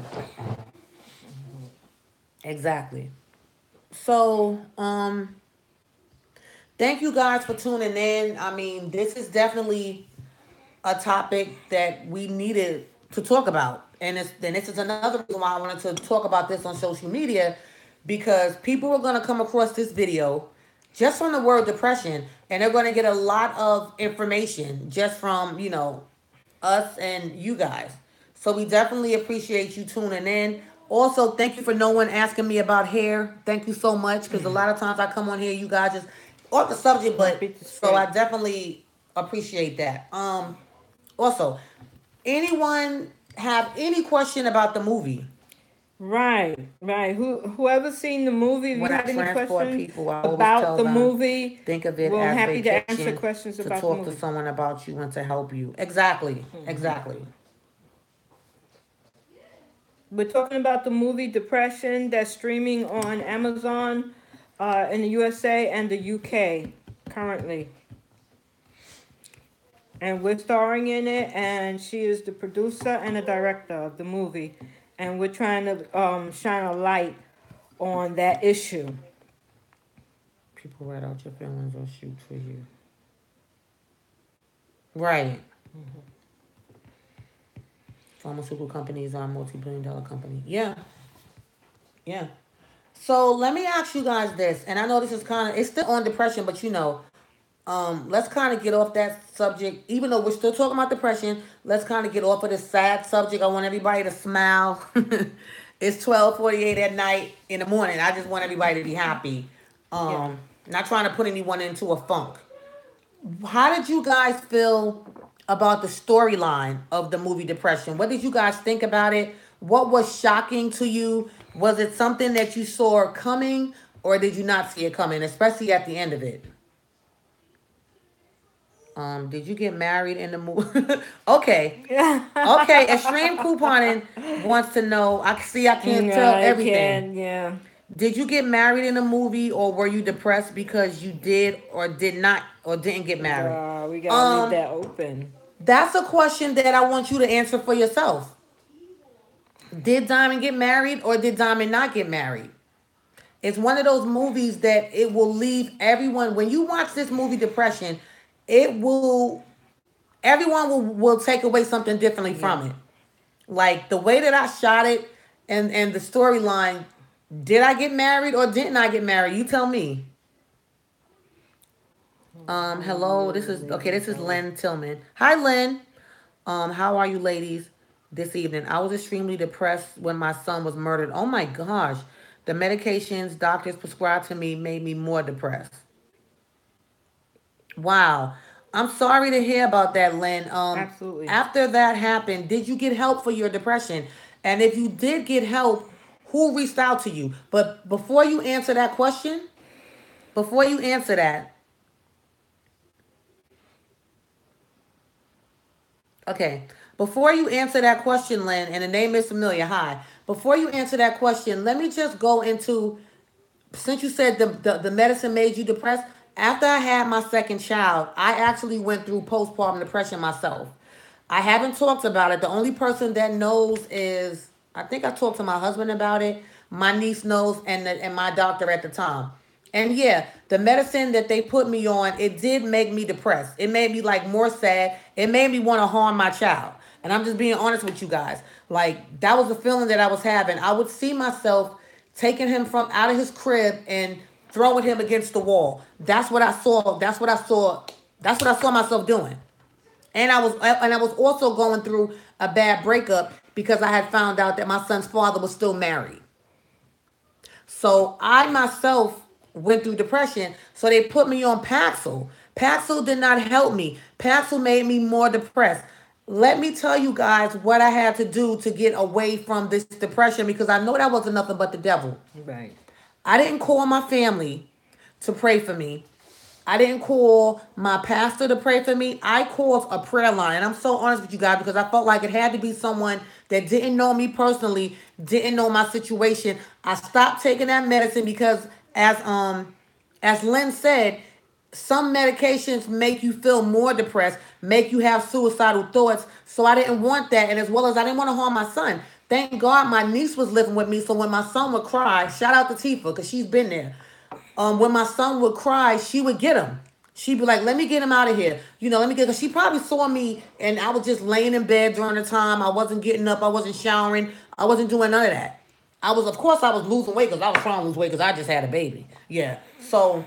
exactly. So, thank you guys for tuning in. I mean, this is definitely a topic that we needed to talk about. And this is another reason why I wanted to talk about this on social media because people are going to come across this video just from the word depression and they're going to get a lot of information just from, us and you guys. So we definitely appreciate you tuning in. Also, thank you for no one asking me about hair. Thank you so much because a lot of times I come on here, you guys just off the subject, but Beat the so I straight. definitely appreciate that. Also, anyone have any question about the movie? Right, right. Whoever's seen the movie, if you When I have any transport questions people, I always about tell the them, movie, think of it we're as happy to answer vacation questions to about the talk to movie. someone about you and to help you. Exactly, exactly. We're talking about the movie Depression that's streaming on Amazon in the USA and the UK currently. And we're starring in it, and she is the producer and the director of the movie. And we're trying to shine a light on that issue. People write out your feelings or shoot for you. Right. Pharmaceutical companies are multi-billion-dollar company. Yeah, yeah. So let me ask you guys this, and I know this is it's still on depression, but let's kind of get off that subject. Even though we're still talking about depression, let's kind of get off of this sad subject. I want everybody to smile. It's 12:48 at night in the morning. I just want everybody to be happy. Yeah. Not trying to put anyone into a funk. How did you guys feel about the storyline of the movie Depression? What did you guys think about it? What was shocking to you? Was it something that you saw coming, or did you not see it coming, especially at the end of it? Did you get married in the movie? Okay. Okay, extreme couponing wants to know. I see I can't tell I everything. can, yeah. Did you get married in a movie or were you depressed because you did or did not or didn't get married? We gotta leave Um that open. that's a question that I want you to answer for yourself. Did Diamond get married or did Diamond not get married? It's one of those movies that it will leave everyone when you watch this movie Depression, it will everyone will take away something differently Yeah. from it. Like the way that I shot it and the storyline, did I get married or didn't I get married? You tell me. Hello, this is Lynn Tillman. Hi Lynn. How are you ladies this evening? I was extremely depressed when my son was murdered. Oh my gosh. The medications doctors prescribed to me made me more depressed. Wow. I'm sorry to hear about that, Lynn. Absolutely. After that happened, did you get help for your depression? And if you did get help, who reached out to you? But before you answer that question, before you answer that, okay. Before you answer that question, Lynn, and the name is familiar, hi. Before you answer that question, let me just go into since you said the medicine made you depressed, after I had my second child, I actually went through postpartum depression myself. I haven't talked about it. The only person that knows is I think I talked to my husband about it. My niece knows, and my doctor at the time. And yeah, the medicine that they put me on, it did make me depressed. It made me like more sad. It made me want to harm my child. And I'm just being honest with you guys. Like that was the feeling that I was having. I would see myself taking him from out of his crib and throwing him against the wall. That's what I saw. That's what I saw. That's what I saw myself doing. And I was also going through a bad breakup because I had found out that my son's father was still married. So I myself went through depression. So they put me on Paxil. Paxil did not help me. Paxil made me more depressed. Let me tell you guys what I had to do to get away from this depression because I know that wasn't nothing but the devil. Right. I didn't call my family to pray for me. I didn't call my pastor to pray for me. I called a prayer line. And I'm so honest with you guys because I felt like it had to be someone that didn't know me personally, didn't know my situation. I stopped taking that medicine because as Lynn said, some medications make you feel more depressed, make you have suicidal thoughts. So I didn't want that. And as well as I didn't want to harm my son. Thank God my niece was living with me. So when my son would cry, shout out to Tifa because she's been there. When my son would cry, she would get him. She'd be like, let me get him out of here. Let me get, because she probably saw me and I was just laying in bed during the time. I wasn't getting up. I wasn't showering. I wasn't doing none of that. Of course, I was losing weight because I was trying to lose weight because I just had a baby. Yeah. So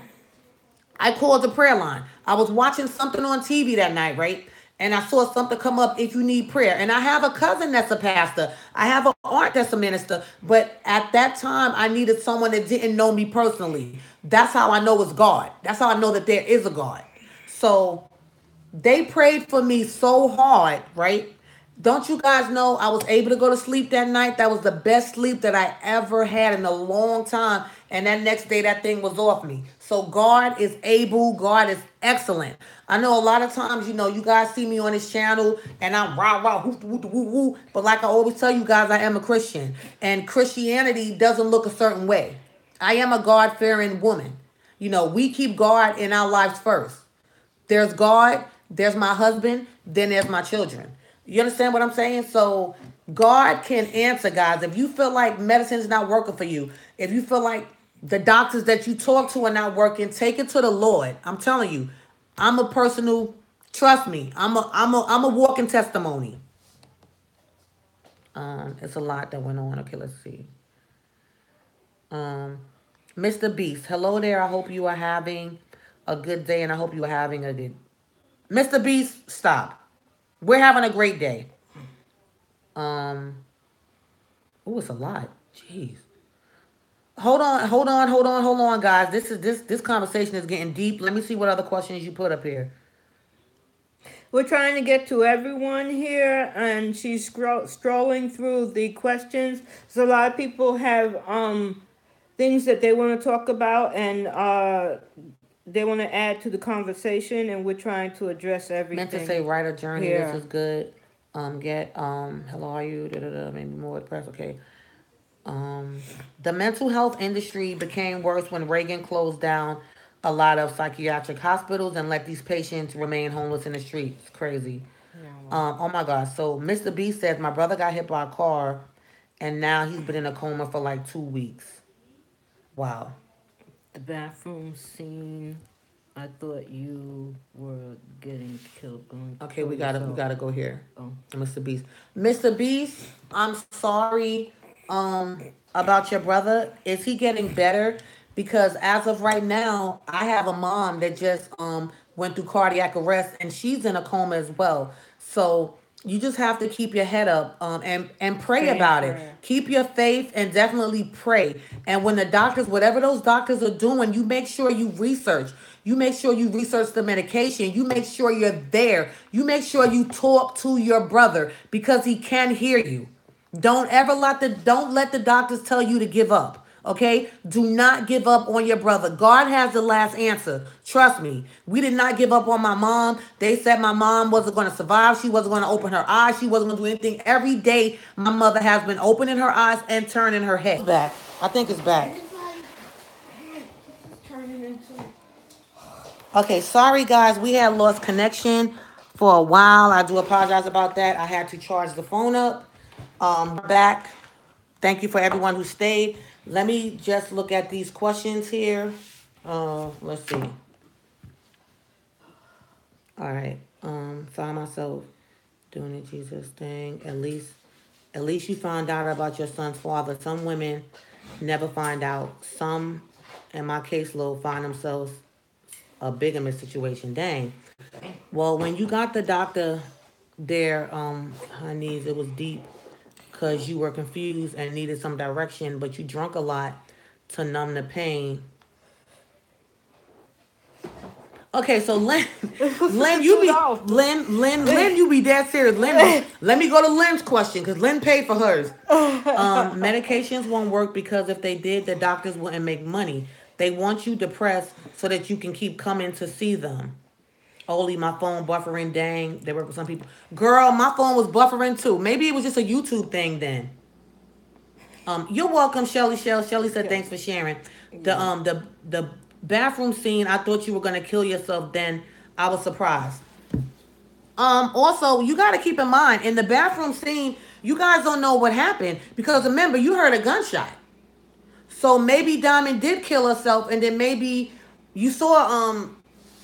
I called the prayer line. I was watching something on TV that night, right? And I saw something come up if you need prayer. And I have a cousin that's a pastor. I have an aunt that's a minister. But at that time, I needed someone that didn't know me personally. That's how I know it's God. That's how I know that there is a God. So they prayed for me so hard, right? Don't you guys know I was able to go to sleep that night? That was the best sleep that I ever had in a long time. And that next day, that thing was off me. So God is able. God is excellent. I know a lot of times, you guys see me on this channel and I'm rah, rah, woo, woo, woo, woo. But like I always tell you guys, I am a Christian. And Christianity doesn't look a certain way. I am a God-fearing woman. We keep God in our lives first. There's God, there's my husband, then there's my children. You understand what I'm saying? So God can answer, guys. If you feel like medicine's not working for you, if you feel like the doctors that you talk to are not working, take it to the Lord. I'm telling you, I'm a person who, trust me, I'm a walking testimony. It's a lot that went on. Okay, let's see. Um, Mr. Beast, hello there. I hope you are having a good day, and I hope you are having a good. Mr. Beast, stop. We're having a great day. Um, oh, it's a lot. Jeez. Hold on, guys. This conversation is getting deep. Let me see what other questions you put up here. We're trying to get to everyone here, and she's strolling through the questions. So a lot of people have things that they want to talk about, and they want to add to the conversation, and we're trying to address Meant to everything say write a journey. This here. is good. Get hello, are you? Da, da, da, maybe more depressed. Okay. Um, the mental health industry became worse when Reagan closed down a lot of psychiatric hospitals and let these patients remain homeless in the streets. Crazy. Yeah, well, Oh my gosh. So Mr. B says my brother got hit by a car and now he's been in a coma for like 2 weeks. Wow. the bathroom scene. I thought you were getting killed. Going to Okay, kill we gotta we yourself. gotta go here. Oh. Mr. Beast. Mr. Beast, I'm sorry about your brother. Is he getting better? Because as of right now, I have a mom that just went through cardiac arrest and she's in a coma as well. So you just have to keep your head up and pray Stay in about it. prayer. Keep your faith and definitely pray. And when the doctors, whatever those doctors are doing, you make sure you research. You make sure you research the medication. You make sure you're there. You make sure you talk to your brother because he can hear you. Don't let the doctors tell you to give up. Okay? Do not give up on your brother. God has the last answer. Trust me. We did not give up on my mom. They said my mom wasn't going to survive. She wasn't going to open her eyes. She wasn't going to do anything. Every day, my mother has been opening her eyes and turning her head. It's back. I think it's back. Okay, sorry guys. We had lost connection for a while. I do apologize about that. I had to charge the phone up. Back. Thank you for everyone who stayed. Let me just look at these questions here. Let's see. All right. Find myself doing the Jesus thing. At least you found out about your son's father. Some women never find out. Some, in my caseload, find themselves a bigamous situation. Dang. Well, when you got the doctor there, honeys, it was deep because you were confused and needed some direction, but you drunk a lot to numb the pain. Okay, so Lynn, you be Lynn, you be dead serious. Lynn, let me go to Lynn's question because Lynn paid for hers. Medications won't work because if they did, the doctors wouldn't make money. They want you depressed so that you can keep coming to see them. Only my phone buffering. Dang, they work for some people. Girl, my phone was buffering too. Maybe it was just a YouTube thing then. You're welcome, Shelly. Shelly said thanks for sharing. The bathroom scene. I thought you were gonna kill yourself. Then I was surprised. Also, you got to keep in mind in the bathroom scene, you guys don't know what happened because remember you heard a gunshot. So maybe Diamond did kill herself, and then maybe you saw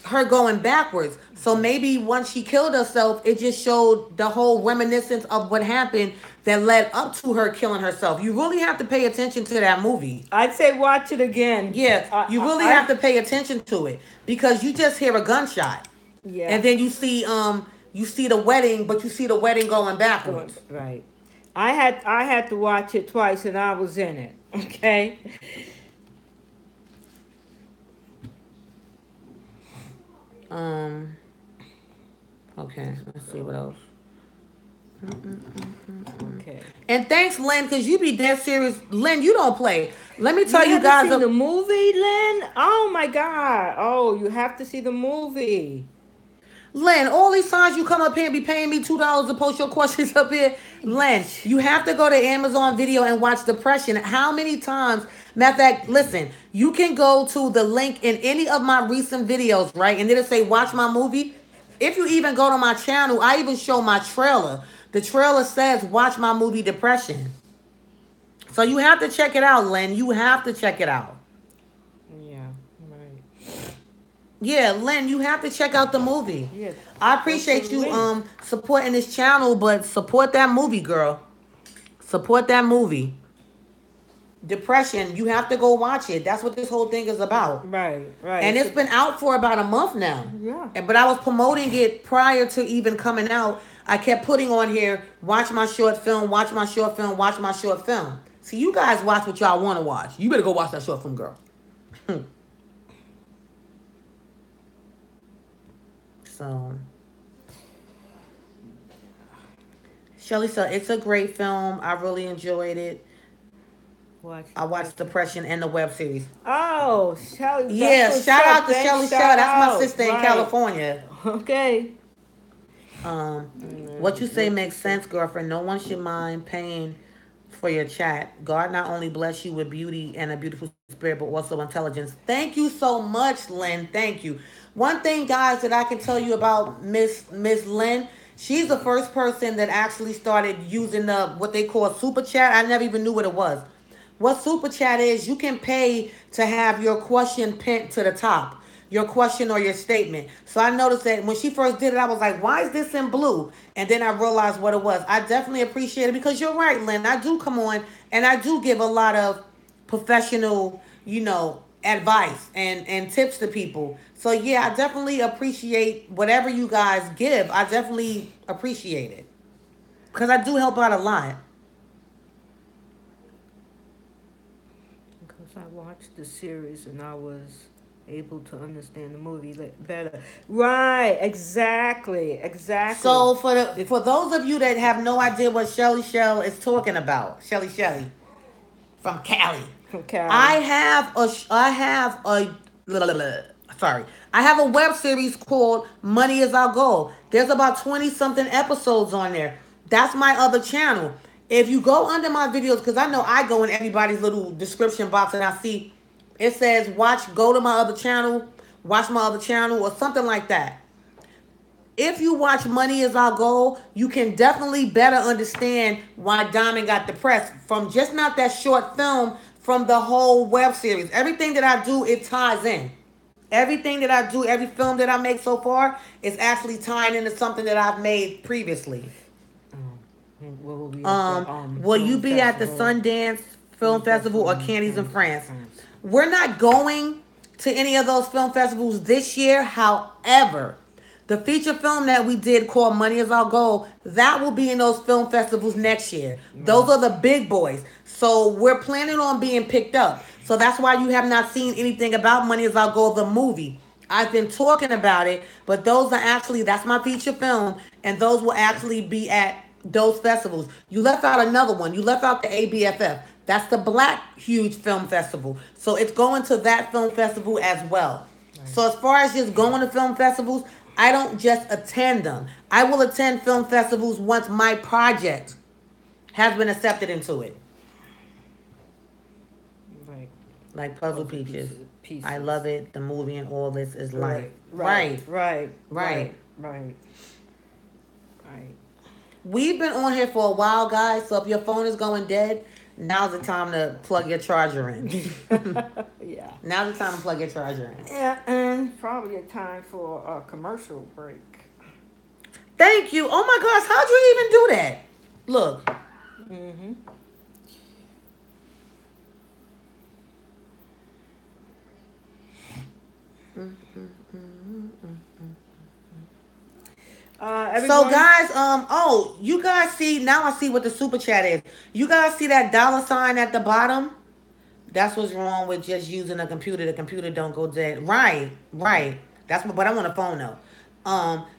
her going backwards. So maybe once she killed herself, it just showed the whole reminiscence of what happened that led up to her killing herself. You really have to pay attention to that movie. I'd say watch it again. Yeah, you really have to pay attention to it because you just hear a gunshot. Yeah. And then you see the wedding, but you see the wedding going backwards. Right. I had to watch it twice and I was in it. Okay. Okay, let's see what else. Okay. And thanks, Lynn, because you be dead serious. Lynn, you don't play. Let me tell you guys. Seen the movie, Lynn? Oh my God. Oh, you have to see the movie. Lynn, all these times you come up here and be paying me $2 to post your questions up here. Lynn, you have to go to Amazon Video and watch Depression. How many times? Matter of fact, listen, you can go to the link in any of my recent videos, right? And it'll say watch my movie. If you even go to my channel, I even show my trailer. The trailer says watch my movie Depression. So you have to check it out, Lynn. You have to check it out. Yeah, right. Yeah, Lynn, you have to check out the movie. Yeah, I appreciate you supporting this channel, but support that movie, girl. Support that movie. Depression, you have to go watch it. That's what this whole thing is about. Right. And it's been out for about a month now. Yeah. But I was promoting it prior to even coming out. I kept putting on here, watch my short film, watch my short film, watch my short film. See, you guys watch what y'all want to watch. You better go watch that short film, girl. So, Shelly said, it's a great film. I really enjoyed it. I watched Depression and the web series. Oh, Shelly. Yeah, shout out to Shelly. That's my sister in California. Okay. What you say makes sense, girlfriend. No one should mind paying for your chat. God not only bless you with beauty and a beautiful spirit, but also intelligence. Thank you so much, Lynn. Thank you. One thing, guys, that I can tell you about Miss Lynn, she's the first person that actually started using what they call super chat. I never even knew what it was. What super chat is, you can pay to have your question pinned to the top, your question or your statement. So I noticed that when she first did it, I was like, why is this in blue? And then I realized what it was. I definitely appreciate it because you're right, Lynn. I do come on and I do give a lot of professional, advice and tips to people. So yeah, I definitely appreciate whatever you guys give. I definitely appreciate it because I do help out a lot. I watched the series and I was able to understand the movie better. Right, exactly. So for those of you that have no idea what Shelly Shell is talking about, Shelly from Cali. I have a web series called Money Is Our Goal. There's about 20 something episodes on there. That's my other channel. If you go under my videos, because I know I go in everybody's little description box and I see it says go to my other channel, watch my other channel or something like that. If you watch Money Is Our Goal, you can definitely better understand why Diamond got depressed from just not that short film, from the whole web series. Everything that I do, it ties in. Everything that I do, every film that I make so far is actually tying into something that I've made previously. And where will we at the, Will you film be at the festival? Sundance Film Festival or Candies in France? We're not going to any of those film festivals this year. However, the feature film that we did called Money Is Our Goal, that will be in those film festivals next year. Those are the big boys. So we're planning on being picked up. So that's why you have not seen anything about Money Is Our Goal, the movie. I've been talking about it, but those are actually, that's my feature film, and those will actually be at those festivals. You left out another one. You left out the ABFF. That's the Black Huge Film Festival. So it's going to that film festival as well. So as far as just going to film festivals, I don't just attend them. I will attend film festivals once my project has been accepted into it. Right. Like Puzzle Peaches. Pieces. I love it. The movie and all this is Right. life. Right. Right. Right. Right. We've been on here for a while, guys. So if your phone is going dead, now's the time to plug your charger in. Yeah. Now's the time to plug your charger in. Yeah, and probably a time for a commercial break. Thank you. Oh my gosh, how'd you even do that? Look. Mm-hmm. So guys, you guys see, now I see what the super chat is. You guys see that $ at the bottom? That's what's wrong with just using a computer. The computer don't go dead. Right. That's what, but I'm on the phone though.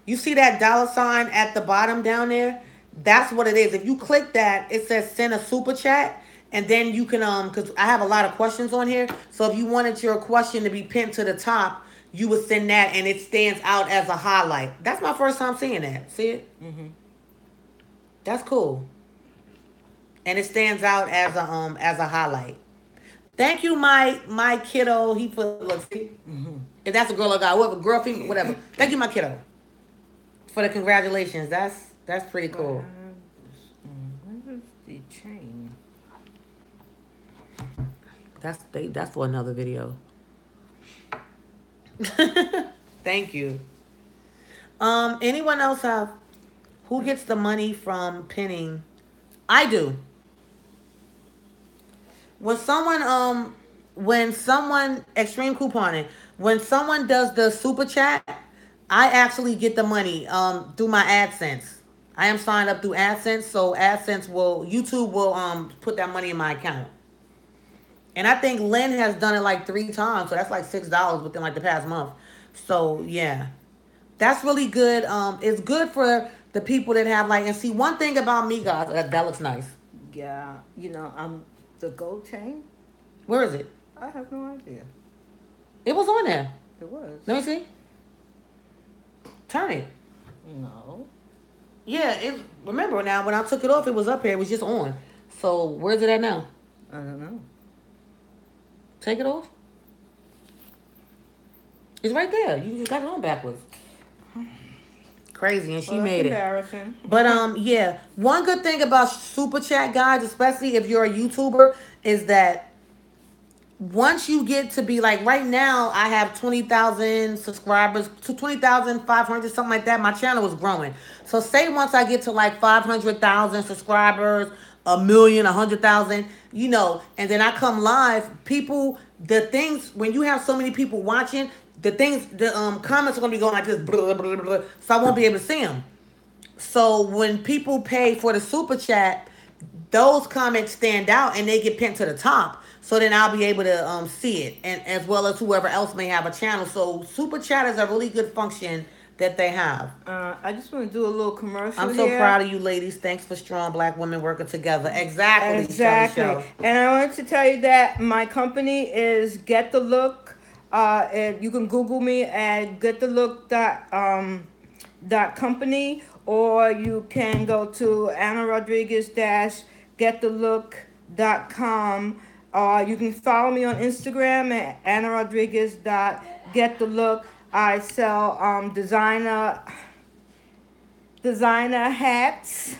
You see that $ at the bottom down there? That's what it is. If you click that, it says send a super chat, and then you can because I have a lot of questions on here. So if you wanted your question to be pinned to the top, you would send that, and it stands out as a highlight. That's my first time seeing that. See it? Mm-hmm. That's cool. And it stands out as a highlight. Thank you, my kiddo. He put, look, see? Mm-hmm. If that's a girl or guy, whatever, girl, female, whatever. Thank you, my kiddo, for the congratulations. That's pretty cool. Where's the chain? That's for another video. Thank you. Anyone else have? Who gets the money from pinning? I do. When someone extreme couponing, when someone does the super chat, I actually get the money through my AdSense. I am signed up through AdSense, so YouTube will put that money in my account. And I think Lynn has done it like 3 times, so that's like $6 within like the past month. So yeah, that's really good. It's good for the people that have like, and see, one thing about me, guys, that looks nice. Yeah, the gold chain. Where is it? I have no idea. It was on there. It was. Let me see. Turn it. No. Yeah, remember now when I took it off, it was up here. It was just on. So where's it at now? I don't know. Take it off. It's right there. You just got it on backwards. Crazy, and she made it. But yeah, one good thing about super chat, guys, especially if you're a YouTuber, is that once you get to be like, right now I have 20,000 subscribers to 20,500, something like that. My channel is growing. So say once I get to like 500,000 subscribers, 1,000,000, 100,000, and then I come live, when you have so many people watching, the comments are going to be going like this, blah, blah, blah, blah, so I won't be able to see them. So when people pay for the super chat, those comments stand out and they get pinned to the top. So then I'll be able to see it, and as well as whoever else may have a channel. So super chat is a really good function that they have. I just want to do a little commercial. I'm so proud of you, ladies. Thanks for strong Black women working together. Exactly. And I wanted to tell you that my company is Get the Look. And you can Google me at getthelook.company, or you can go to AnnaRodriguez-getthelook.com. You can follow me on Instagram at AnnaRodriguez.getthelook. I sell designer hats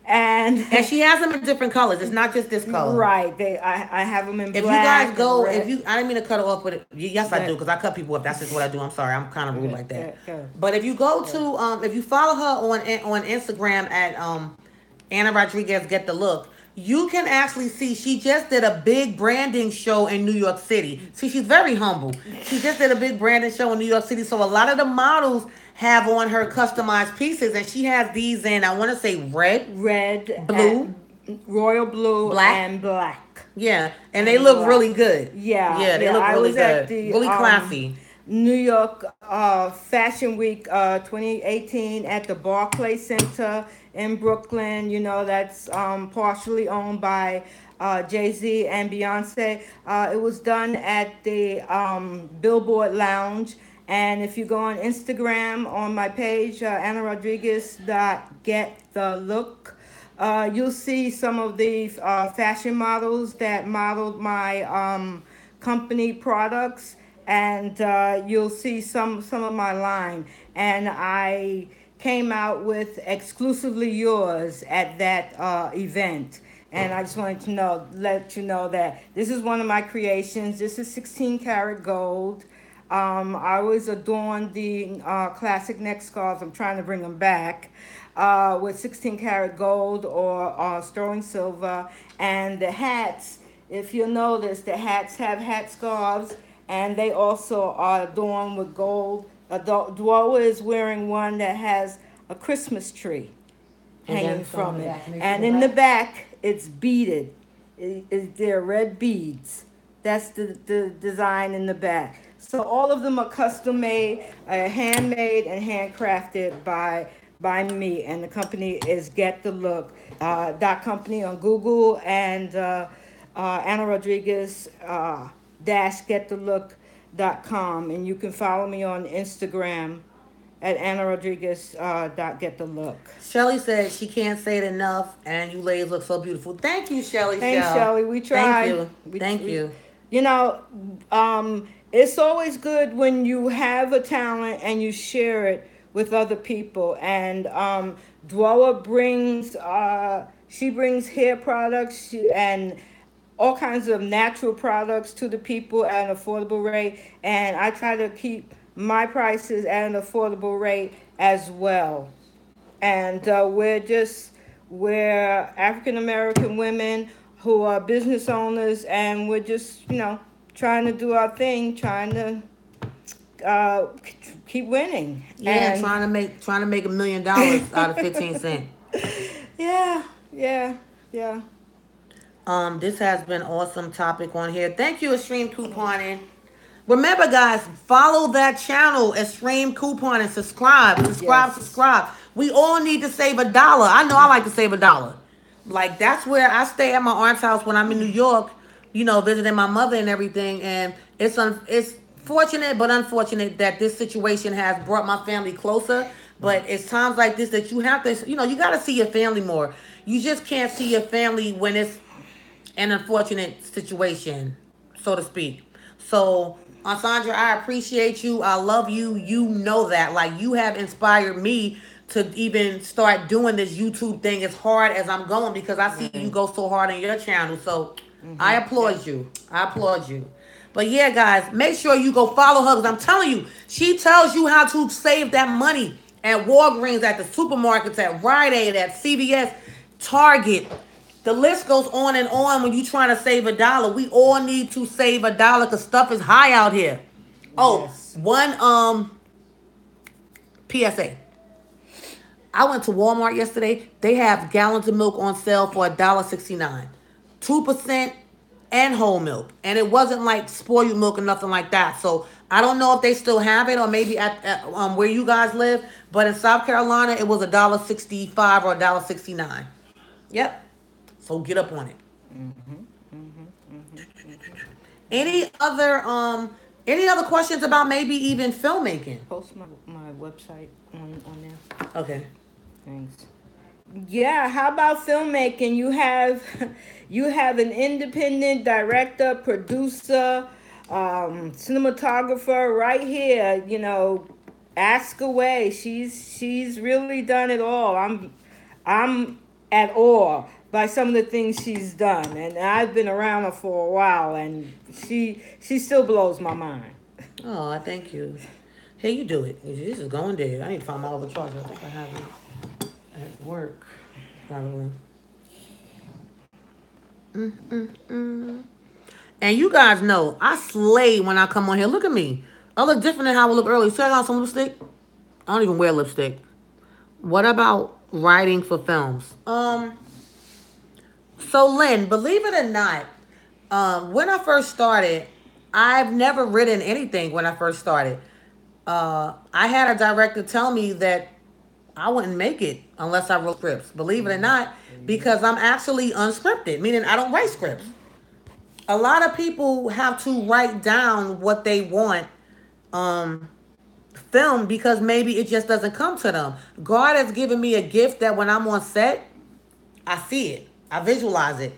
And she has them in different colors. It's not just this color. right, I have them in If you guys black and go, if red. you, I didn't mean to cut it off, but yes, I do, Good, because I cut people off. That's just what I do. I'm sorry, I'm kind of rude good, like that. good, good, But if you go good. to, if you follow her on Instagram at Anna Rodriguez Get the Look, you can actually see she just did a big branding show in New York City. See, she's very humble. She just did a big branding show in New York City, so a lot of the models have on her customized pieces, and she has these in, I want to say red, Red, blue, royal blue, black. and black. Yeah, and they And look black. really good. Yeah, Yeah, they yeah. look I really was at good. the Really classy. New York Fashion Week 2018 at the Barclay Center in Brooklyn. You know, that's partially owned by Jay-Z and Beyonce. It was done at the Billboard Lounge. And if you go on Instagram on my page, Anna Rodriguez get the look, you'll see some of the fashion models that modeled my company products, and you'll see some of my line. And I came out with exclusively yours at that event. And I just wanted to let you know that this is one of my creations. This is 16 karat gold. I always adorn the classic neck scarves. I'm trying to bring them back with 16 karat gold or sterling silver. And the hats, if you'll notice, the hats have hat scarves, and they also are adorned with gold. Dwoa is wearing one that has a Christmas tree hanging from it. And in the back, it's beaded. They're red beads. That's the design in the back. So all of them are custom made, handmade, and handcrafted by me. And the company is Get the Look dot company on Google, and Anna Rodriguez dash Get the Look.com. And you can follow me on Instagram at Anna Rodriguez dot Get the Look. Shelly said she can't say it enough, and you ladies look so beautiful. Thank you, Shelly. Thanks, Shelly. We try. Thank you. Thank you. You know, it's always good when you have a talent and you share it with other people. And Dwoa brings, she brings hair products and all kinds of natural products to the people at an affordable rate. And I try to keep my prices at an affordable rate as well. And we're African American women who are business owners, and we're just, trying to do our thing, trying to keep winning. Yeah, And trying to make $1 million out of 15 cents. yeah, yeah, yeah. This has been awesome topic on here. Thank you, Extreme Couponing. Remember, guys, follow that channel, Extreme Couponing. Yes. Subscribe. We all need to save $1. I know I like to save $1. Like, that's where I stay at my aunt's house when I'm in New York, visiting my mother and everything. And it's fortunate but unfortunate that this situation has brought my family closer. But it's times like this that you have to, you got to see your family more. You just can't see your family when it's an unfortunate situation, so to speak. So, Sandra, I appreciate you. I love you. You know that. Like, you have inspired me to even start doing this YouTube thing as hard as I'm going, because I see you go so hard on your channel. So, I applaud you. I applaud you. But yeah, guys, make sure you go follow her, because I'm telling you, she tells you how to save that money at Walgreens, at the supermarkets, at Rite Aid, at CVS, Target. The list goes on and on when you're trying to save $1. We all need to save $1 because stuff is high out here. Oh, Yes. one PSA. I went to Walmart yesterday. They have gallons of milk on sale for $1.69. 2% and whole milk. And it wasn't like spoiled milk or nothing like that. So I don't know if they still have it, or maybe at where you guys live. But in South Carolina, it was $1.65 or $1.69. Yep. So get up on it. Any other questions about maybe even filmmaking? Post my website on there. Okay. Thanks. Yeah, how about filmmaking? You have an independent director, producer, cinematographer right here. Ask away. She's really done it all. I'm awe by some of the things she's done, and I've been around her for a while, and she still blows my mind. Oh, thank you. Hey, you do it. This is going dead. I need to find my other charger. I think I have it at work. Probably. Mm-mm-mm. And you guys know I slay when I come on here. Look at me. I look different than how I look earlier. See, I got some lipstick. I don't even wear lipstick. What about writing for films? So Lynn, believe it or not, when I first started, I've never written anything when I first started. I had a director tell me that I wouldn't make it unless I wrote scripts. Believe it or not, because I'm actually unscripted, meaning I don't write scripts. A lot of people have to write down what they want um, filmed because maybe it just doesn't come to them. God has given me a gift that when I'm on set, I see it, I visualize it,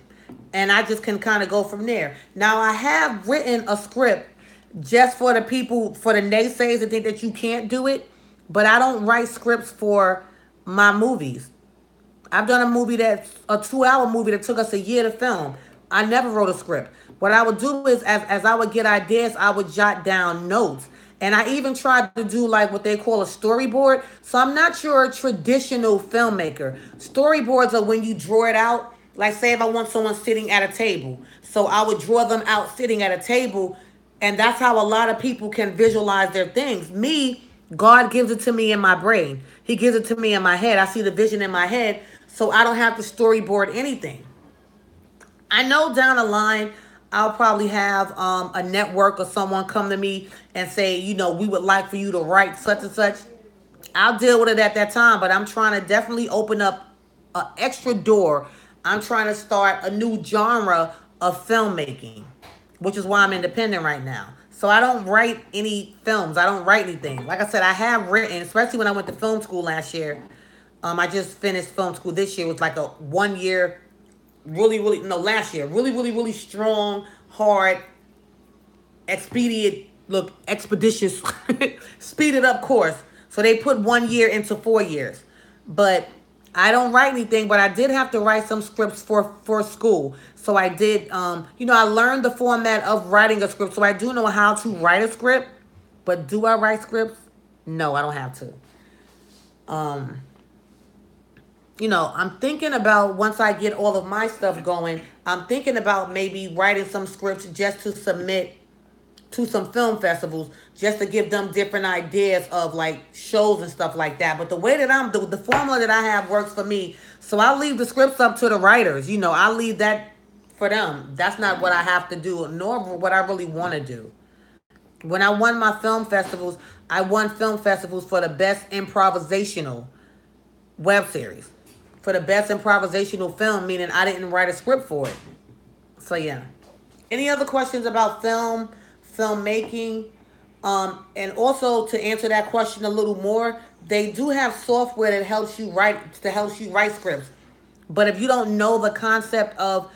and I just can kind of go from there. Now, I have written a script just for the people, for the naysayers that think that you can't do it, but I don't write scripts for my movies. I've done a movie that's a 2 hour movie that took us a year to film. I never wrote a script. What I would do is as I would get ideas, I would jot down notes. And I even tried to do like what they call a storyboard. So I'm not your traditional filmmaker. Storyboards are when you draw it out. Like say if I want someone sitting at a table. So I would draw them out sitting at a table. And that's how a lot of people can visualize their things. Me, God gives it to me in my brain. He gives it to me in my head. I see the vision in my head. So I don't have to storyboard anything. I know down the line I'll probably have a network or someone come to me and say, you know, we would like for you to write such and such. I'll deal with it at that time, but I'm trying to definitely open up an extra door. I'm trying to start a new genre of filmmaking, which is why I'm independent right now. So I don't write any films. I don't write anything. Like I said, I have written, especially when I went to film school last year. I just finished film school this year. It was like a 1 year no, last year, really strong, hard, expeditious, speeded up course. So they put 1 year into 4 years. But I don't write anything, but I did have to write some scripts for school. So I did, I learned the format of writing a script. So I do know how to write a script. But do I write scripts? No, I don't have to. Um, I'm thinking about once I get all of my stuff going, I'm thinking about maybe writing some scripts just to submit to some film festivals, just to give them different ideas of like shows and stuff like that. But the way that the formula that I have works for me. So I'll leave the scripts up to the writers. I'll leave that for them. That's not what I have to do, nor what I really want to do. When I won my film festivals, I won film festivals for the best improvisational web series. For the best improvisational film, meaning I didn't write a script for it. So yeah. Any other questions about filmmaking? And also to answer that question a little more, they do have software that helps you write scripts. But if you don't know the concept of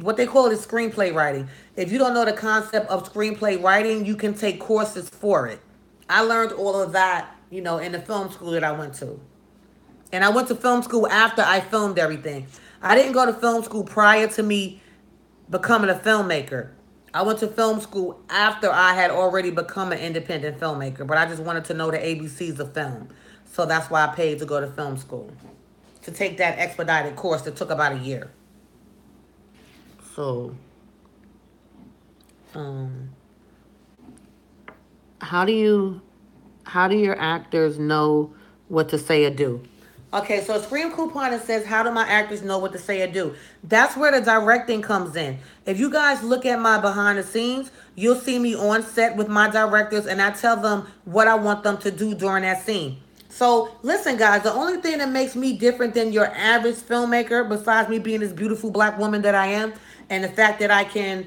what they call it is screenplay writing. If you don't know the concept of screenplay writing, you can take courses for it. I learned all of that, in the film school that I went to. And I went to film school after I filmed everything. I didn't go to film school prior to me becoming a filmmaker. I went to film school after I had already become an independent filmmaker. But I just wanted to know the ABCs of film. So that's why I paid to go to film school. To take that expedited course that took about a year. So, um, how do your actors know what to say or do? Okay, so Scream Coupon says, how do my actors know what to say or do? That's where the directing comes in. If you guys look at my behind the scenes, you'll see me on set with my directors, and I tell them what I want them to do during that scene. So listen, guys, the only thing that makes me different than your average filmmaker, besides me being this beautiful black woman that I am, and the fact that I can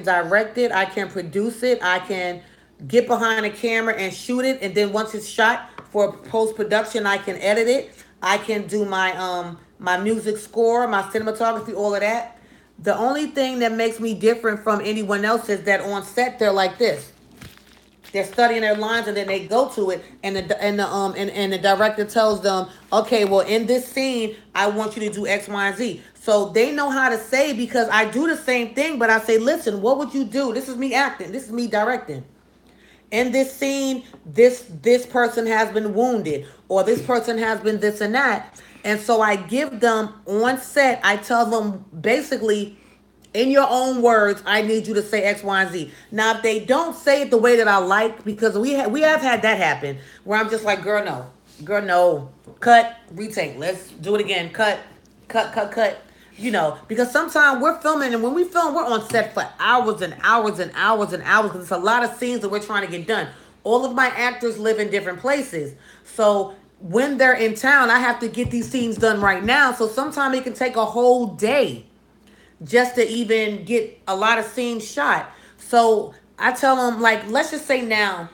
direct it, I can produce it, I can get behind the camera and shoot it, and then once it's shot for post production, I can edit it. I can do my music score, my cinematography, all of that. The only thing that makes me different from anyone else is that on set they're like this. they're studying their lines, and then they go to it, and the director tells them, okay, well, in this scene, I want you to do X, Y, and Z. So they know how to say, because I do the same thing, but I say, listen, what would you do? This is me acting. This is me directing. In this scene, this person has been wounded, or this person has been this and that. And so I give them on set, I tell them basically, in your own words, I need you to say X, Y, and Z. Now, if they don't say it the way that I like, because we have had that happen, where I'm just like, girl, no, cut, retake, let's do it again, cut, because sometimes we're filming, and when we film, we're on set for hours and hours and hours and hours, because it's a lot of scenes that we're trying to get done. All of my actors live in different places, so when they're in town, I have to get these scenes done right now. So sometimes it can take a whole day just to even get a lot of scenes shot. So I tell them, like, let's just say now,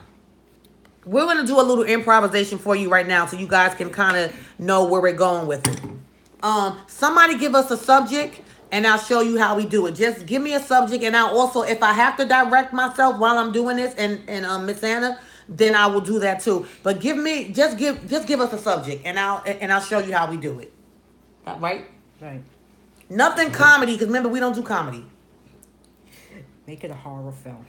we're going to do a little improvisation for you right now, so you guys can kind of know where we're going with it. Somebody give us a subject, and I'll show you how we do it. Just give me a subject, and I'll also, if I have to direct myself while I'm doing this, and Miss Anna, then I will do that too. But give us a subject, and I'll show you how we do it. Right? Right. Nothing comedy, because remember, we don't do comedy. Make it a horror film.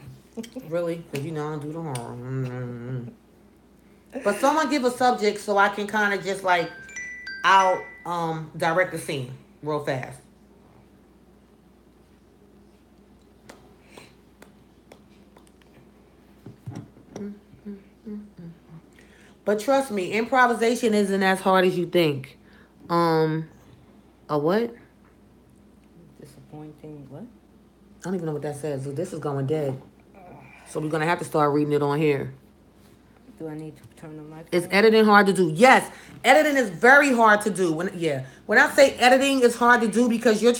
Really? Because I don't do the horror. Mm-hmm. But someone give a subject so I can kind of just like, I'll direct the scene real fast. But trust me, improvisation isn't as hard as you think. A what? Disappointing what? I don't even know what that says. This is going dead. So we're going to have to start reading it on here. Do I need to turn the mic? Is editing hard to do? Yes. Editing is very hard to do. When I say editing is hard to do, because you're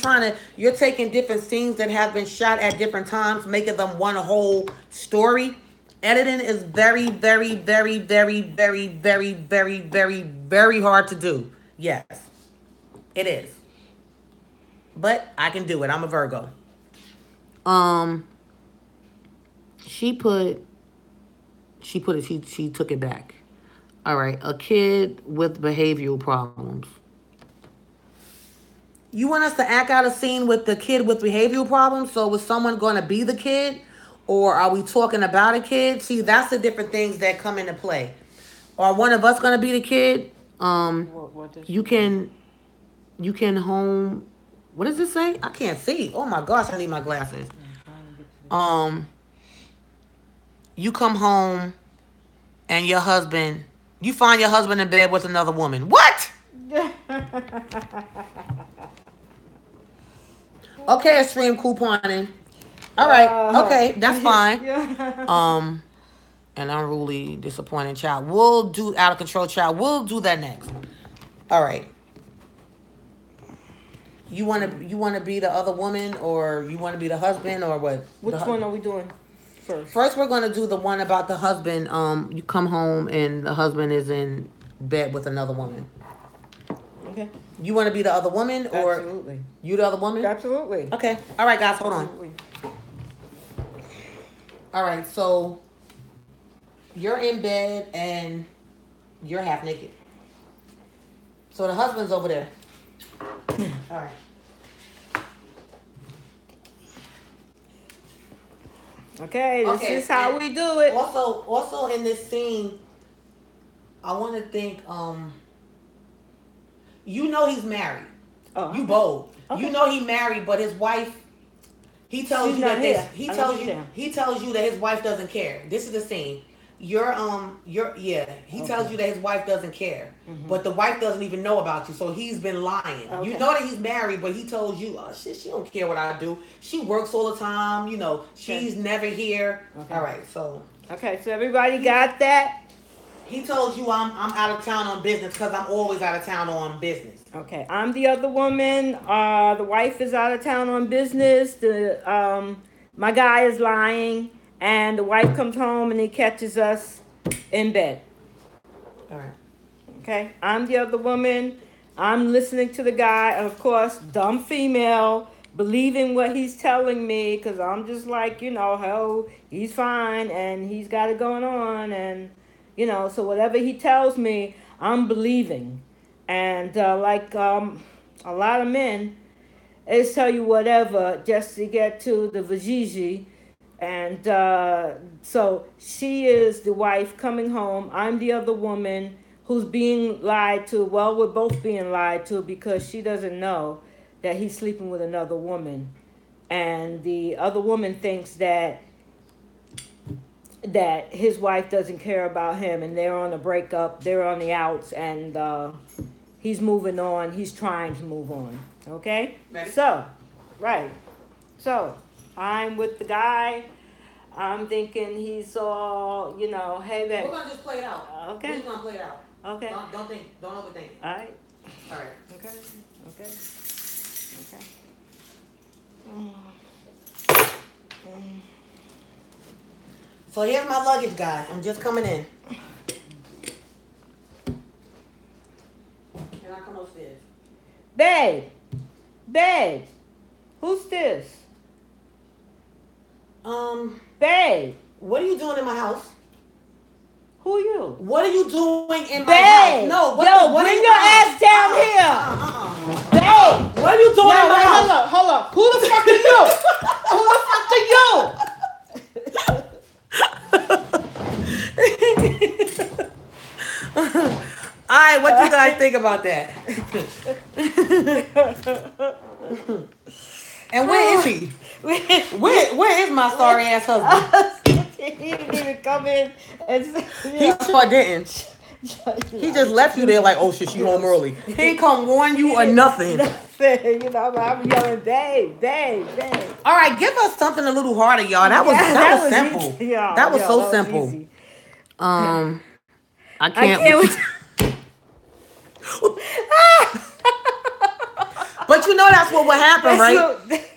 taking different scenes that have been shot at different times, making them one whole story. Editing is very, very, very, very, very, very, very, very, very hard to do. Yes, it is. But I can do it. I'm a Virgo. She took it back. All right, a kid with behavioral problems. You want us to act out a scene with the kid with behavioral problems? So is someone going to be the kid? Or are we talking about a kid? See, that's the different things that come into play. Are one of us going to be the kid? You can home. What does it say? I can't see. Oh my gosh, I need my glasses. You come home and you find your husband in bed with another woman. What? Okay, extreme couponing. All right. Okay, that's fine. An unruly, disappointing child. We'll do out of control child. We'll do that next. All right. You want to be the other woman, or you want to be the husband, or what? Which one are we doing first? First, we're going to do the one about the husband. You come home and the husband is in bed with another woman. Okay. You want to be the other woman, or absolutely. You the other woman? Absolutely. Okay. All right, guys, hold on. Absolutely. All right, so you're in bed and you're half naked. So the husband's over there. All right. Okay, this is how we do it. Also in this scene, I want to think. He's married. Oh, you bold. Okay. He's married, but his wife. He tells you that he tells you that his wife doesn't care. This is the scene. He tells you that his wife doesn't care, but the wife doesn't even know about you, so he's been lying. Okay. You know that he's married, but he told you, oh shit, she don't care what I do. She works all the time, she's never here. Okay. All right, so. Okay, so everybody got that? He told you I'm out of town on business because I'm always out of town on business. Okay, I'm the other woman. The wife is out of town on business. My guy is lying. And the wife comes home and he catches us in bed. All right. Okay. I'm the other woman. I'm listening to the guy. And of course, dumb female believing what he's telling me because I'm just like, hell, he's fine and he's got it going on. And, so whatever he tells me, I'm believing. And a lot of men, they tell you whatever just to get to the vajiji. And so she is the wife coming home. I'm the other woman who's being lied to. Well, we're both being lied to because she doesn't know that he's sleeping with another woman. And the other woman thinks that his wife doesn't care about him and they're on a breakup, they're on the outs, and he's moving on. He's trying to move on. Okay? Ready? So, right. So, I'm with the guy. I'm thinking he's all, hey, babe. We're going to just play it out. Okay. We're just going to play it out. Okay. Don't think. Don't overthink it. All right. All right. Okay. Okay. Okay. So here's my luggage, guys. I'm just coming in. Can I come upstairs? Babe, who's this? Babe, what are you doing in my house? who you? What are you doing in my Babe, house? No, bring your ass down here. Babe, what are you doing in my house? Hold up. Who the fuck are you? Who the fuck are you? All right, what you guys think about that? And where is he? Where is my sorry ass husband? He didn't even come in and say, He sure didn't. He just left you there like, oh shit, she home early. He ain't come warn you or nothing. I'm yelling, babe. All right, give us something a little harder, y'all. That was simple. Easy. Yeah, that was so that simple. Was easy. I can't. But you know that's what would happen, right?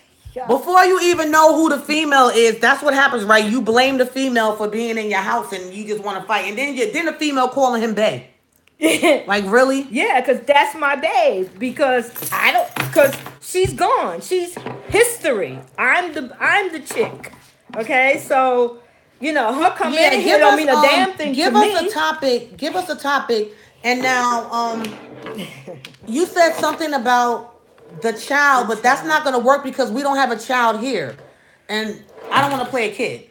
Before you even know who the female is, that's what happens, right? You blame the female for being in your house and you just want to fight. And then the female calling him babe. Like, really? Yeah, because that's my babe. Because she's gone. She's history. I'm the chick. Okay, so her coming in here don't mean a damn thing to me. Give us a topic. And now, you said something about the child, but that's not going to work because we don't have a child here. And I don't want to play a kid.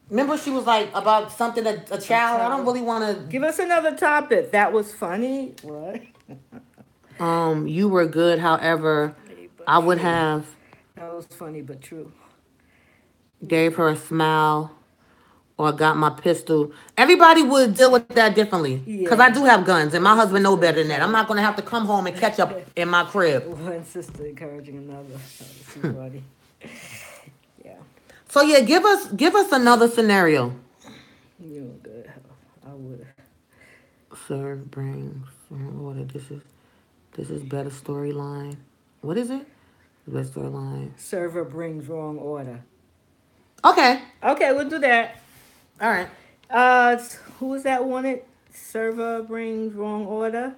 Remember she was like about something, a child? I don't really want to. Give us another topic. That was funny. What? You were good. However, I would have. That was funny, but true. Gave her a smile or got my pistol. Everybody would deal with that differently. Because I do have guns and my husband know better than that. I'm not going to have to come home and catch up in my crib. One sister encouraging another. Somebody. Yeah. So yeah, give us another scenario. You were good. I would. Serve brings order. This is better storyline. What is it? Better storyline. Server brings wrong order. Okay, we'll do that. all right. Who was that wanted? Server brings wrong order.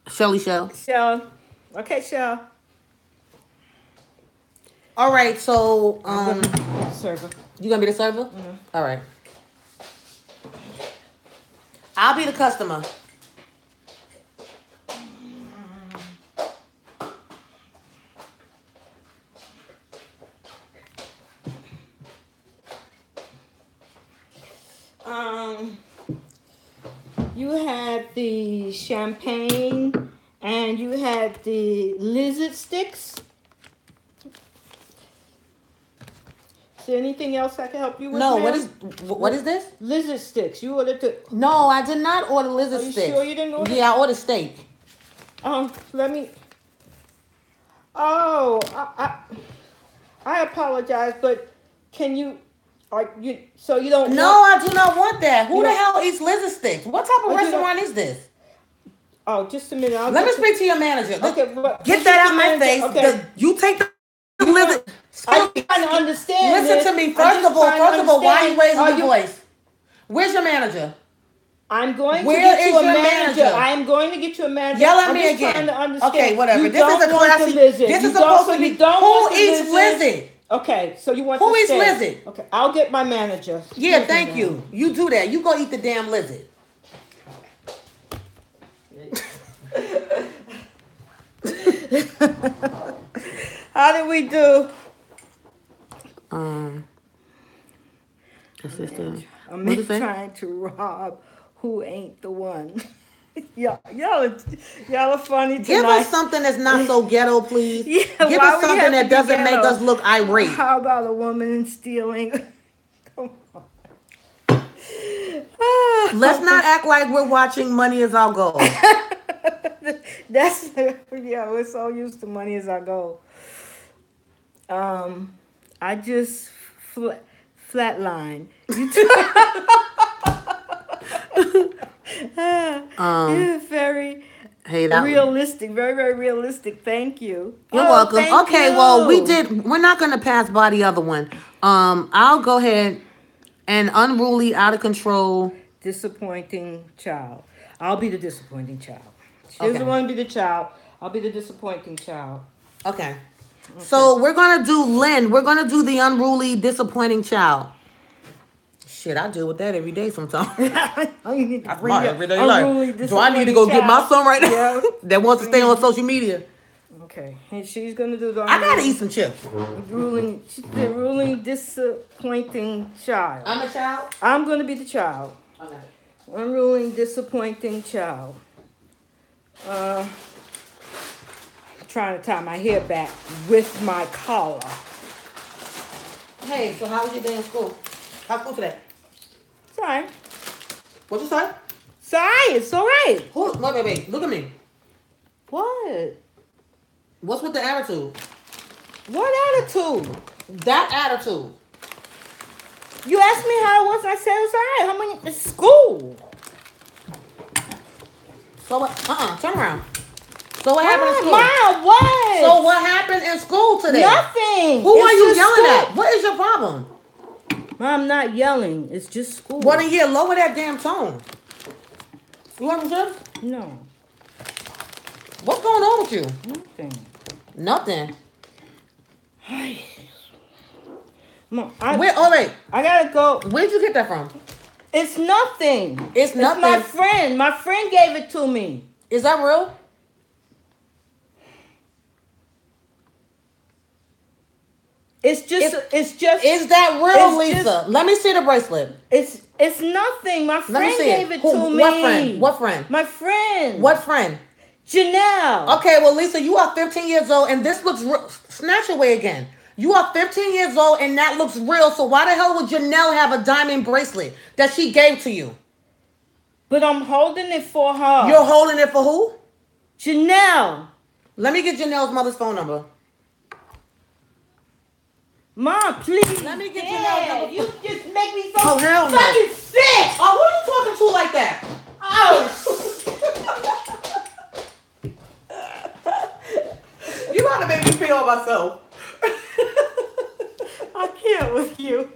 Shelly Shell. Shell. Okay, Shell. All right, so Server. you gonna be the server? Mm-hmm. All right. I'll be the customer. You had the champagne and you had the lizard sticks. Is there anything else I can help you with? No, ma'am? what is this? Lizard sticks. You ordered to. No, I did not order lizard Are you sticks. sure you didn't order? Yeah, I ordered steak. Let me. Oh, I apologize, but can you? So you don't? No, I do not want that. Who the hell eats lizard sticks? What type of What you restaurant is this? Oh, just a minute. Let me speak to your manager. Okay, Get that out my face. Okay. You take the lizard. I'm trying to understand. Listen to me. First of all, why are you raising your voice? Where's your manager? I'm going to Where get is you a your manager. manager? I'm going to get you a manager. Yell at I'm me just again. trying to understand. Okay, whatever. You This is don't a want classy. the lizard. This You is supposed to you be. don't Who want the eats lizard? Okay, so you want Who the eats steak. lizard? Okay, I'll get my manager. Yeah, Excuse me thank now. you. You do that. You go eat the damn lizard. How did we do? Sister. I'm What'd it say? trying to rob who ain't the one. y'all are funny tonight. Give us something that's not so ghetto, please. Yeah, Give why us we something have to that be doesn't make ghetto? us look irate. How about a woman stealing? Come on. Ah. Let's not act like we're watching Money Is Our Goal. That's we're so used to money as our goal. I just flatline. You're very Hey, that realistic, very, very realistic. Thank you. You're welcome. Thank Okay, you. well, we're not gonna pass by the other one. I'll go ahead and unruly, out of control. Disappointing child. I'll be the disappointing child. She Okay. doesn't want to be the child. I'll be the disappointing child. Okay. So we're gonna do Lynn. We're gonna do the unruly, disappointing child. Shit, I deal with that every day sometimes. That's My everyday life. Do I need to go get my son right now Yeah. that wants to stay on social media? Okay, and she's gonna do the I gotta eat some chips. she's the ruling disappointing child. I'm a child. I'm gonna be the child. Okay. Unruling disappointing child. Trying to tie my hair back with my collar. Hey, so how was your day in school? How's school today? Sorry. What you say? Sorry, it's alright. Wait. Look at me. What? What's with the attitude? What attitude? That attitude. You asked me how it was, and I said it was alright. How many? It's school. So what? Turn around. So what happened in school? Mom, what? So what happened in school today? Nothing. Who are you just yelling school. at? What is your problem? Mom, I'm not yelling. It's just school. Well, then, yeah, lower that damn tone. You want some chips? No. What's going on with you? Nothing. Nothing. Mom, Wait. I gotta go. Where'd you get that from? It's nothing. It's nothing. my friend. My friend gave it to me. Is that real? It's just. Is that real, it's Lisa? just- Let me see the bracelet. It's nothing. My Let me friend see gave it. it to me. What friend? What friend? My friend. What friend? Janelle. Okay, well, Lisa, you are 15 years old, and this looks real. Snatch away again. You are 15 years old, and that looks real. So why the hell would Janelle have a diamond bracelet that she gave to you? But I'm holding it for her. You're holding it for who? Janelle. Let me get Janelle's mother's phone number. Mom, please. Let me get Yeah, Janelle's number. You just make me so Oh, hell no. fucking sick. Oh, who are you talking to like that? Oh, You about to make me feel myself. I can't with you.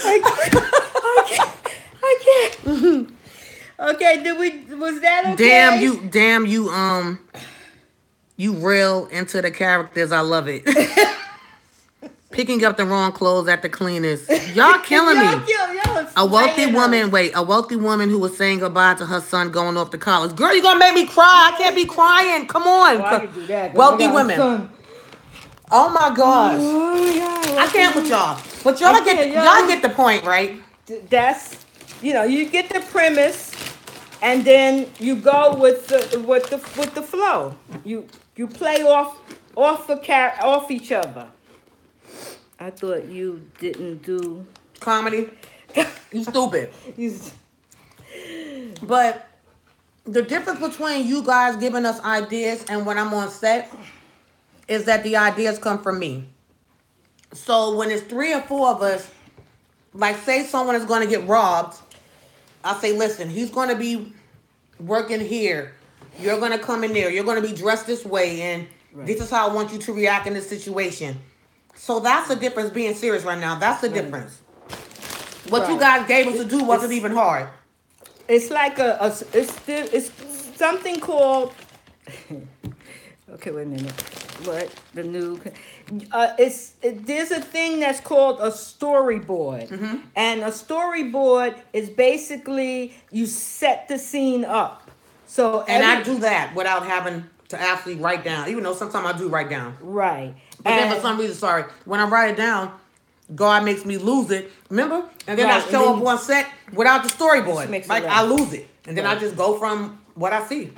I can't. Okay, was that okay? Damn you real into the characters. I love it. Picking up the wrong clothes at the cleaners. Y'all killing me. A wealthy woman who was saying goodbye to her son going off to college. Girl, you gonna make me cry. I can't be crying. Come on. Well, I can do that, 'cause Wealthy I got a women. son. Oh my gosh. Oh my God. I can't with y'all. But y'all get the point, right? That's you get the premise, and then you go with the flow. You play off each other. I thought you didn't do Comedy. You stupid. you. But the difference between you guys giving us ideas and when I'm on set is that the ideas come from me. So when it's 3 or 4 of us, like say someone is going to get robbed, I say, listen, he's going to be working here. You're going to come in there. You're going to be dressed this way. And this is how I want you to react in this situation. So that's the difference being serious right now. That's the difference. What you guys gave us to do wasn't even hard. It's like it's something called. Okay, wait a minute. What the new? There's a thing that's called a storyboard, and a storyboard is basically you set the scene up. So And I do that without having to actually write down, even though sometimes I do write down. right. But then for some reason, sorry, when I write it down, God makes me lose it. Remember? And then Right, I and show then up on set without the storyboard. makes it Like right. I lose it. And then I Right. just go from what I see.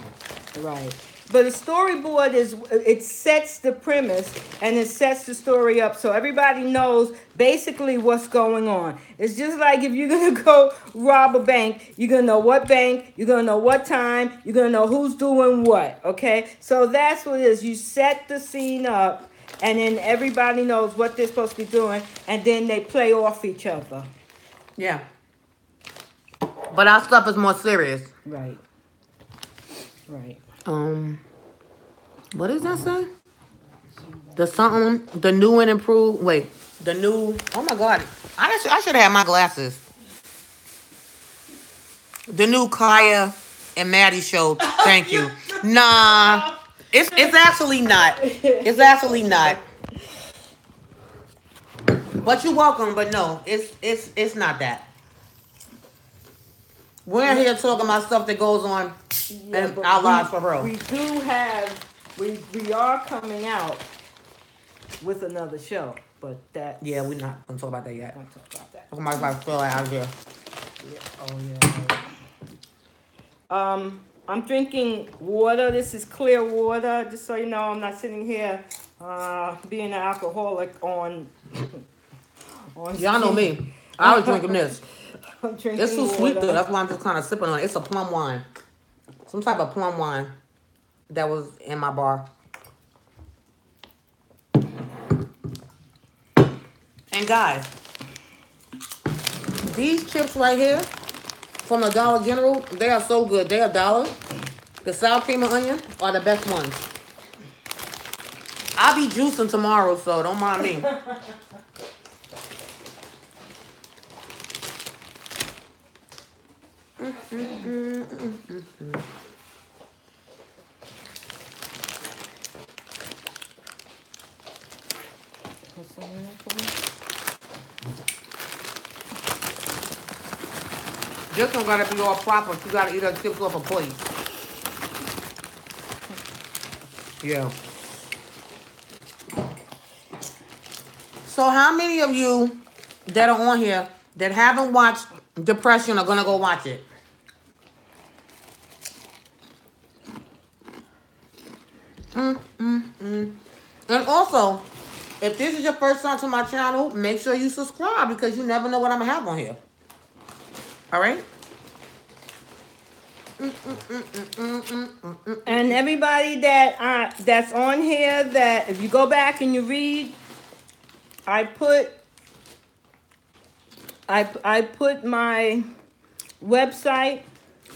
Right. But a storyboard it sets the premise and it sets the story up so everybody knows basically what's going on. It's just like if you're gonna go rob a bank, you're gonna know what bank, you're gonna know what time, you're gonna know who's doing what. Okay? So that's what it is. You set the scene up and then everybody knows what they're supposed to be doing and then they play off each other. Yeah. But our stuff is more serious. Right. Right. What does that say? The new and improved. Wait, the new. Oh my God, I should have my glasses. The new Kaya and Maddie show. Thank you. Nah, it's actually not. It's actually not. But you're welcome. But no, it's not that. We're here talking about stuff that goes on in but our lives for real. We do have we are coming out with another show, but that Yeah, we're not gonna talk about that yet. Don't talk about that. I might as well feel out of here. Yeah. Oh yeah. I'm drinking water. This is clear water. Just so you know, I'm not sitting here being an alcoholic on. Y'all know me. I was drinking this. I'm drinking It's too sweet water. though. That's why I'm just kind of sipping on it. It's a plum wine. Some type of plum wine that was in my bar. And guys, these chips right here from the Dollar General, they are so good. They are $1. The sour cream and onion are the best ones. I'll be juicing tomorrow, so don't mind me. This one gotta be all proper. You gotta eat her chips off a plate. Yeah. So how many of you that are on here that haven't watched Depression are gonna go watch it? And also, if this is your first time to my channel, make sure you subscribe because you never know what I'm gonna have on here. All right? And everybody that's on here, that if you go back and you read, I put my website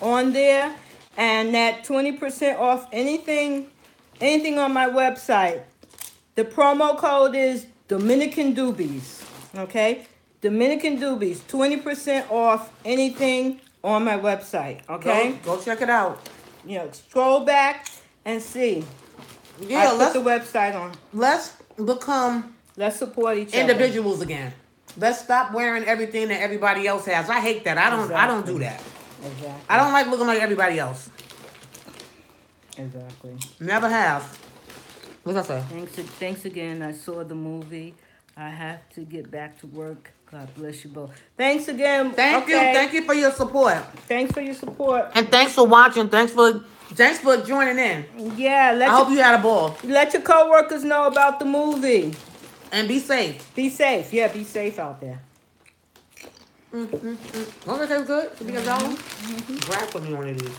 on there, and that 20% off anything on my website. The promo code is Dominican Doobies. Okay? Dominican Doobies, 20% off anything on my website. Okay? Go check it out. You know, scroll back and see. Yeah, I put the website on. let's become Let's support each individuals again. Let's stop wearing everything that everybody else has. I hate that. I don't do that. Exactly. I don't like looking like everybody else. Exactly. Never have. What's that say? Thanks again. I saw the movie. I have to get back to work. God bless you both. Thanks again. Thank you. Thank you for your support. Thanks for your support. And thanks for watching. Thanks for joining in. Yeah, I hope you had a ball. let your coworkers know about the movie. And be safe. Be safe. Yeah, be safe out there. Okay, that's good. To be $1. Grab for me one of these.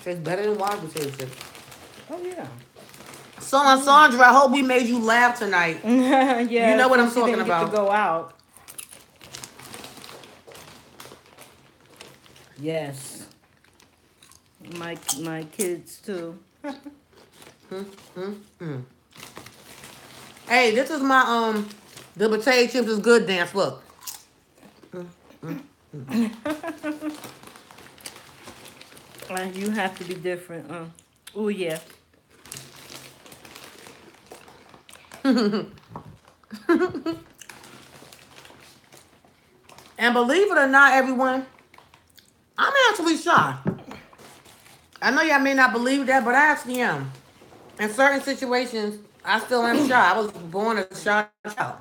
Tastes better than water tastes. Oh yeah. So, Sandra, I hope we made you laugh tonight. Yeah. You know what I'm since you talking didn't get about. to go out. Yes. My kids too. Hey, this is my the potato chips is good dance. Look. You have to be different. Oh yeah. And believe it or not, everyone, I'm actually shy. I know y'all may not believe that, but I actually am. In certain situations, I still am shy. I was born a shy child.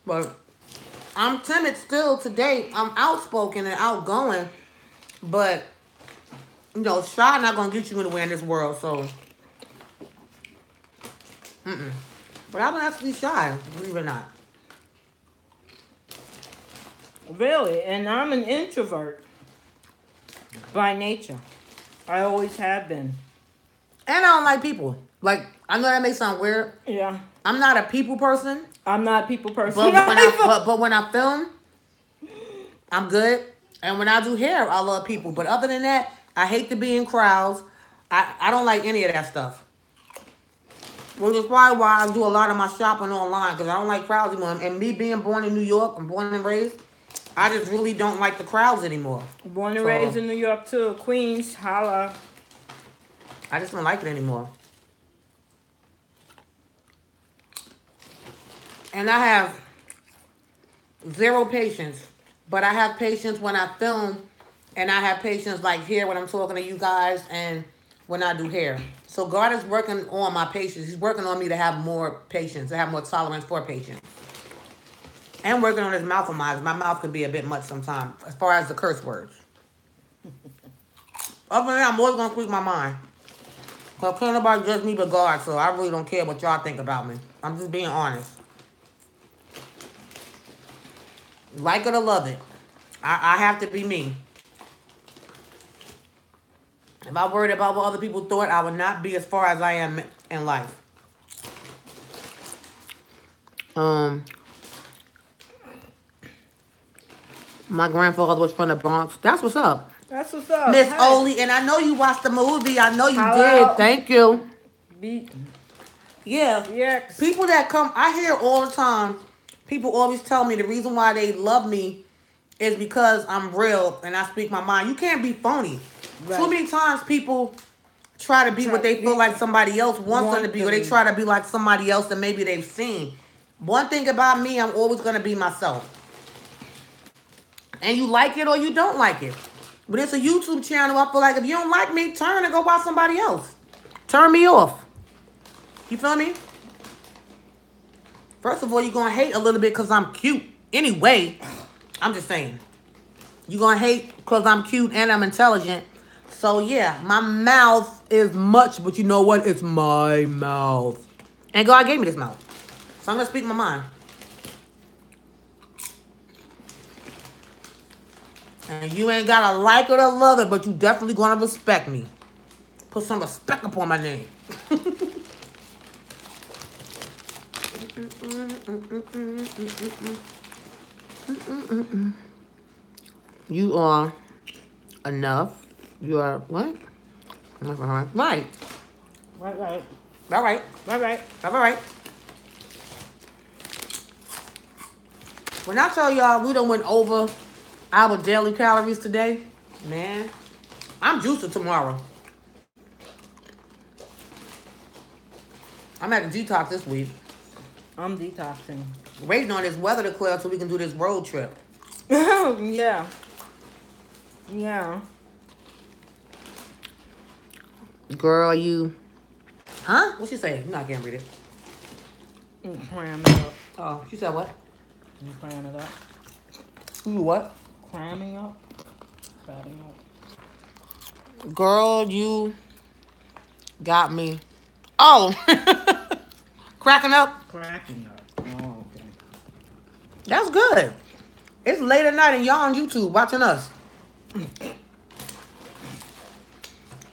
But I'm timid still today. I'm outspoken and outgoing, but shy not gonna get you anywhere in this world. So, but I'm actually shy, believe it or not. Really, and I'm an introvert by nature. I always have been. And I don't like people. Like I know that may sound weird. Yeah. I'm not a people person, I'm not a people person. but when I film, I'm good. And when I do hair, I love people. But other than that, I hate to be in crowds. I don't like any of that stuff. Which is probably why I do a lot of my shopping online because I don't like crowds anymore. And me being born in New York, I'm born and raised, I just really don't like the crowds anymore. Born and raised in New York too, Queens, holla. I just don't like it anymore. And I have zero patience. But I have patience when I film, and I have patience like here when I'm talking to you guys and when I do hair. So God is working on my patience. He's working on me to have more patience, to have more tolerance for patience. And working on his mouth of mine. My mouth can be a bit much sometimes as far as the curse words. Other than that, I'm always going to speak my mind. Because can't nobody judge me but God, so I really don't care what y'all think about me. I'm just being honest. Like it or love it. I have to be me. If I worried about what other people thought, I would not be as far as I am in life. My grandfather was from the Bronx. That's what's up. That's what's up. Miss Oli, and I know you watched the movie. I know you did. Thank you. Yeah. Yes. People that come, I hear all the time, people always tell me the reason why they love me is because I'm real and I speak my mind. You can't be phony. Right. Too many times people try to be what they feel like somebody else wants them to be, or they try to be like somebody else that maybe they've seen. One thing about me, I'm always going to be myself. And you like it or you don't like it. But it's a YouTube channel. I feel like if you don't like me, turn and go watch somebody else. Turn me off. You feel me? First of all, you're going to hate a little bit because I'm cute. Anyway, I'm just saying. You're going to hate because I'm cute and I'm intelligent. So, yeah, my mouth is much, but you know what? It's my mouth. And God gave me this mouth. So I'm going to speak my mind. And you ain't got to like it or love it, but you definitely going to respect me. Put some respect upon my name. You are enough. You are what? Right. Right. All right. All right. When I tell y'all we done went over our daily calories today, man, I'm juicing tomorrow. I'm at a detox this week. I'm detoxing. Waiting on this weather to clear so we can do this road trip. Yeah. Yeah. Girl, you... Huh? What she say? No, I can't read it. Cram it up. Oh, she said what? You cram it up. You what? Cramming up. Cramming up. Girl, you got me. Oh! Cracking up? Cracking up. Oh, okay. That's good. It's late at night and y'all on YouTube watching us.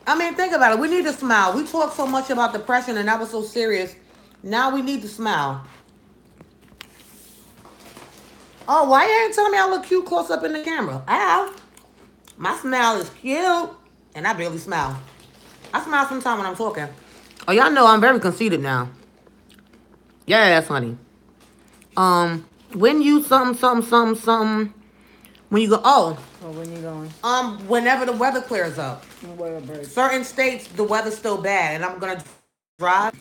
I mean, think about it. We need to smile. We talk so much about depression and that was so serious. Now we need to smile. Oh, why you ain't telling me I look cute close up in the camera? Ow. My smile is cute. And I barely smile. I smile sometimes when I'm talking. Oh, y'all know I'm very conceited now. Yes, honey. When you something, When you go, oh, Or when you going? whenever the weather clears up. Whatever. Certain states, the weather's still bad, and I'm gonna drive.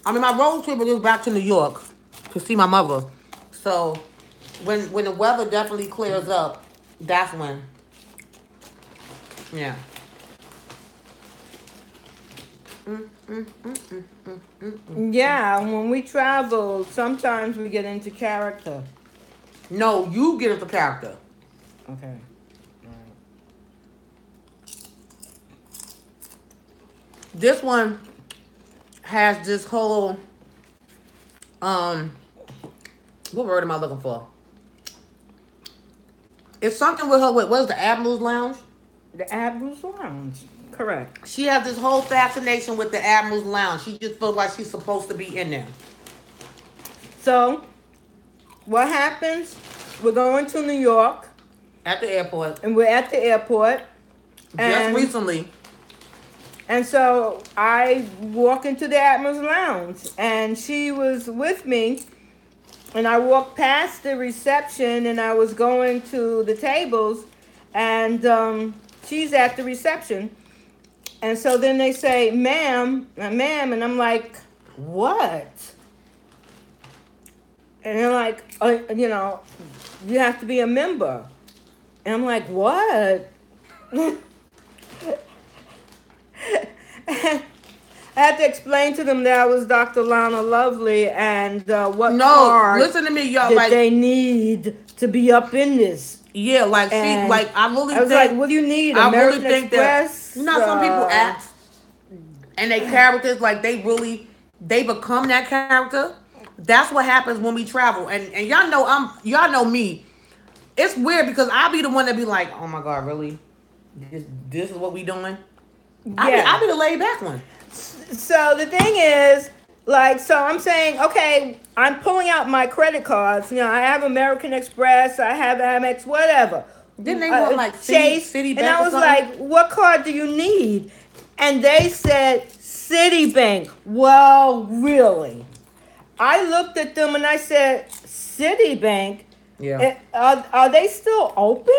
I mean, my road trip is back to New York to see my mother. So when the weather definitely clears up, that's when. Yeah. Yeah, when we travel, sometimes we get into character. No, you get into character. Okay. This one has this whole what word am I looking for? It's something with her with what's the Admiral's Lounge? The Admiral's Lounge. Correct. She has this whole fascination with the Admiral's Lounge. She just feels like she's supposed to be in there. So, what happens? We're going to New York. At the airport. And we're at the airport. Just recently. And so I walk into the Admiral's Lounge, and she was with me. And I walked past the reception, and I was going to the tables, and she's at the reception. And so then they say, ma'am, and I'm like, what? And they're like, you have to be a member. And I'm like, what? I had to explain to them that I was Dr. Lana Lovely and what card listen to me, y'all. that Like they need to be up in this. Yeah, like she, like I really. I was think, like, what do you need? I American really think Express? that some people act and they characters like they become that character. That's what happens when we travel, and y'all know me. It's weird because I'll be the one that be like, oh my god, really? This is what we doing? Yeah. I'll be the laid back one. So the thing is, so I'm saying, okay, I'm pulling out my credit cards. I have American Express, I have Amex, whatever. Didn't they want like Chase? Citibank? And I was like, what card do you need? And they said Citibank. Well, really? I looked at them and I said, Citibank? Yeah. Are they still open?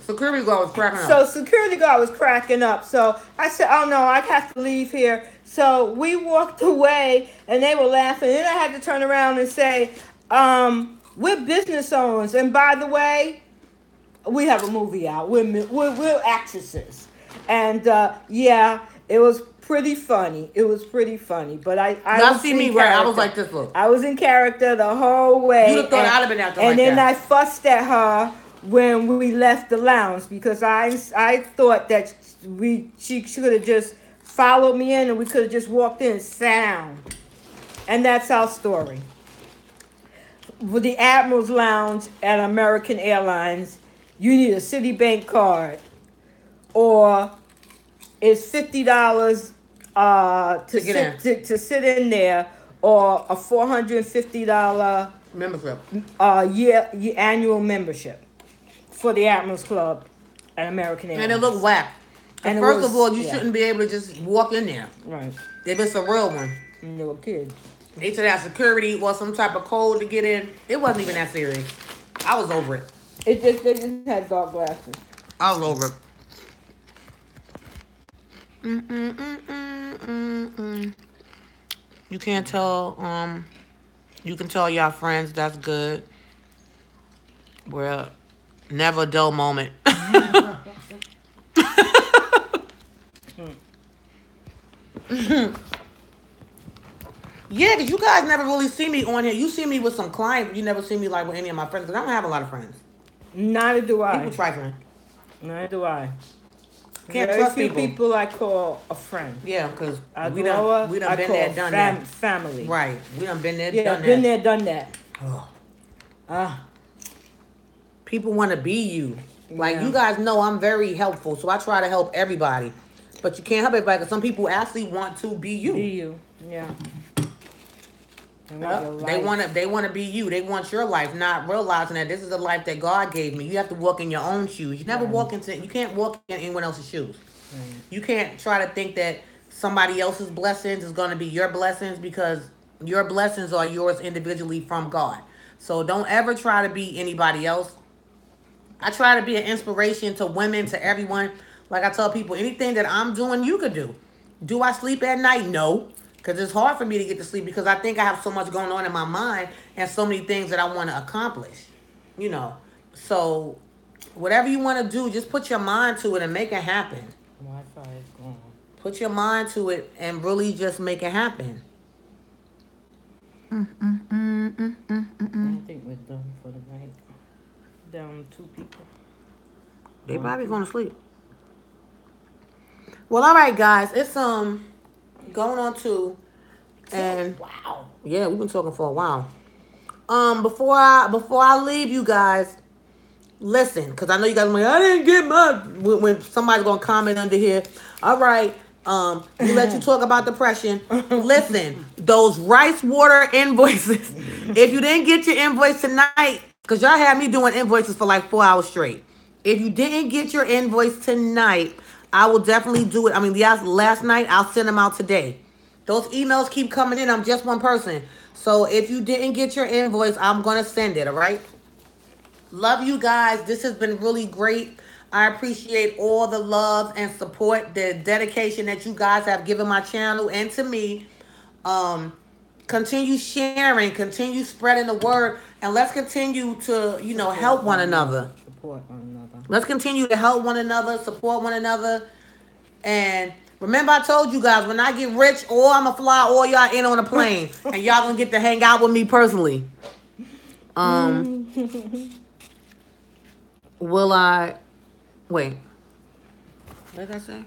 Security guard was cracking up. So security guard was cracking up. So I said, oh no, I have to leave here. So we walked away and they were laughing. And then I had to turn around and say, we're business owners. And by the way, we have a movie out. We're actresses. And yeah, it was pretty funny. But I see me right. I was like this, look. I was in character the whole way. You'd have thought I'd have been out there and like then that. I fussed at her when we left the lounge because I thought that she could have just followed me in and we could have just walked in and sat down. And that's our story. With the Admiral's Lounge at American Airlines, you need a Citibank card or it's $50 to sit in there or a $450 membership year annual membership for the Admirals Club at American Airlines. And it looked whack. And first of all, you shouldn't be able to just walk in there. Right. If it's a real one. And they were kids. They should have security or some type of code to get in. It wasn't even that serious. I was over it. They just had dark glasses. I was over it. You can't tell, you can tell y'all friends that's good. We're never a dull moment. Yeah, because you guys never really see me on here. You see me with some clients, but you never see me like with any of my friends. Because I don't have a lot of friends. Neither do I. People trifling. Neither do I. Can't Very trust few people I call a friend. Yeah, because we done been there, done that. Family. Right. We done been there, done that. been there, done that. People want to be you. Like, you guys know I'm very helpful, so I try to help everybody. But you can't help everybody because some people actually want to be you. Be you, yeah. They want to be you. They want your life, not realizing that this is the life that God gave me. You have to walk in your own shoes. You never you can't walk in anyone else's shoes. Right. You can't try to think that somebody else's blessings is going to be your blessings because your blessings are yours individually from God. So don't ever try to be anybody else. I try to be an inspiration to women, to everyone. Like I tell people, anything that I'm doing, you could do. Do I sleep at night? No. Because it's hard for me to get to sleep because I think I have so much going on in my mind and so many things that I want to accomplish. You know. So, whatever you want to do, just put your mind to it and make it happen. Wi-Fi is gone. Put your mind to it and really just make it happen. I think we're done for the night. Down 2 people. They probably going to sleep. Well, all right, guys. It's going on 2. And Wow. yeah, we've been talking for a while. Before I leave you guys, listen, because I know you guys are like, I didn't get my when somebody's gonna comment under here. All right, we let you talk about depression. Listen, those rice water invoices. If you didn't get your invoice tonight, because y'all had me doing invoices for like 4 hours straight. If you didn't get your invoice tonight, I will definitely do it. I mean, last night, I'll send them out today. Those emails keep coming in. I'm just one person. So if you didn't get your invoice, I'm going to send it, all right? Love you guys. This has been really great. I appreciate all the love and support, the dedication that you guys have given my channel and to me. Continue sharing, continue spreading the word, and let's continue to, help one another. Support one another. Let's continue to help one another, support one another. And remember I told you guys, when I get rich, or I'm going to fly all y'all in on a plane, and y'all going to get to hang out with me personally. Will I... Wait. What did I say?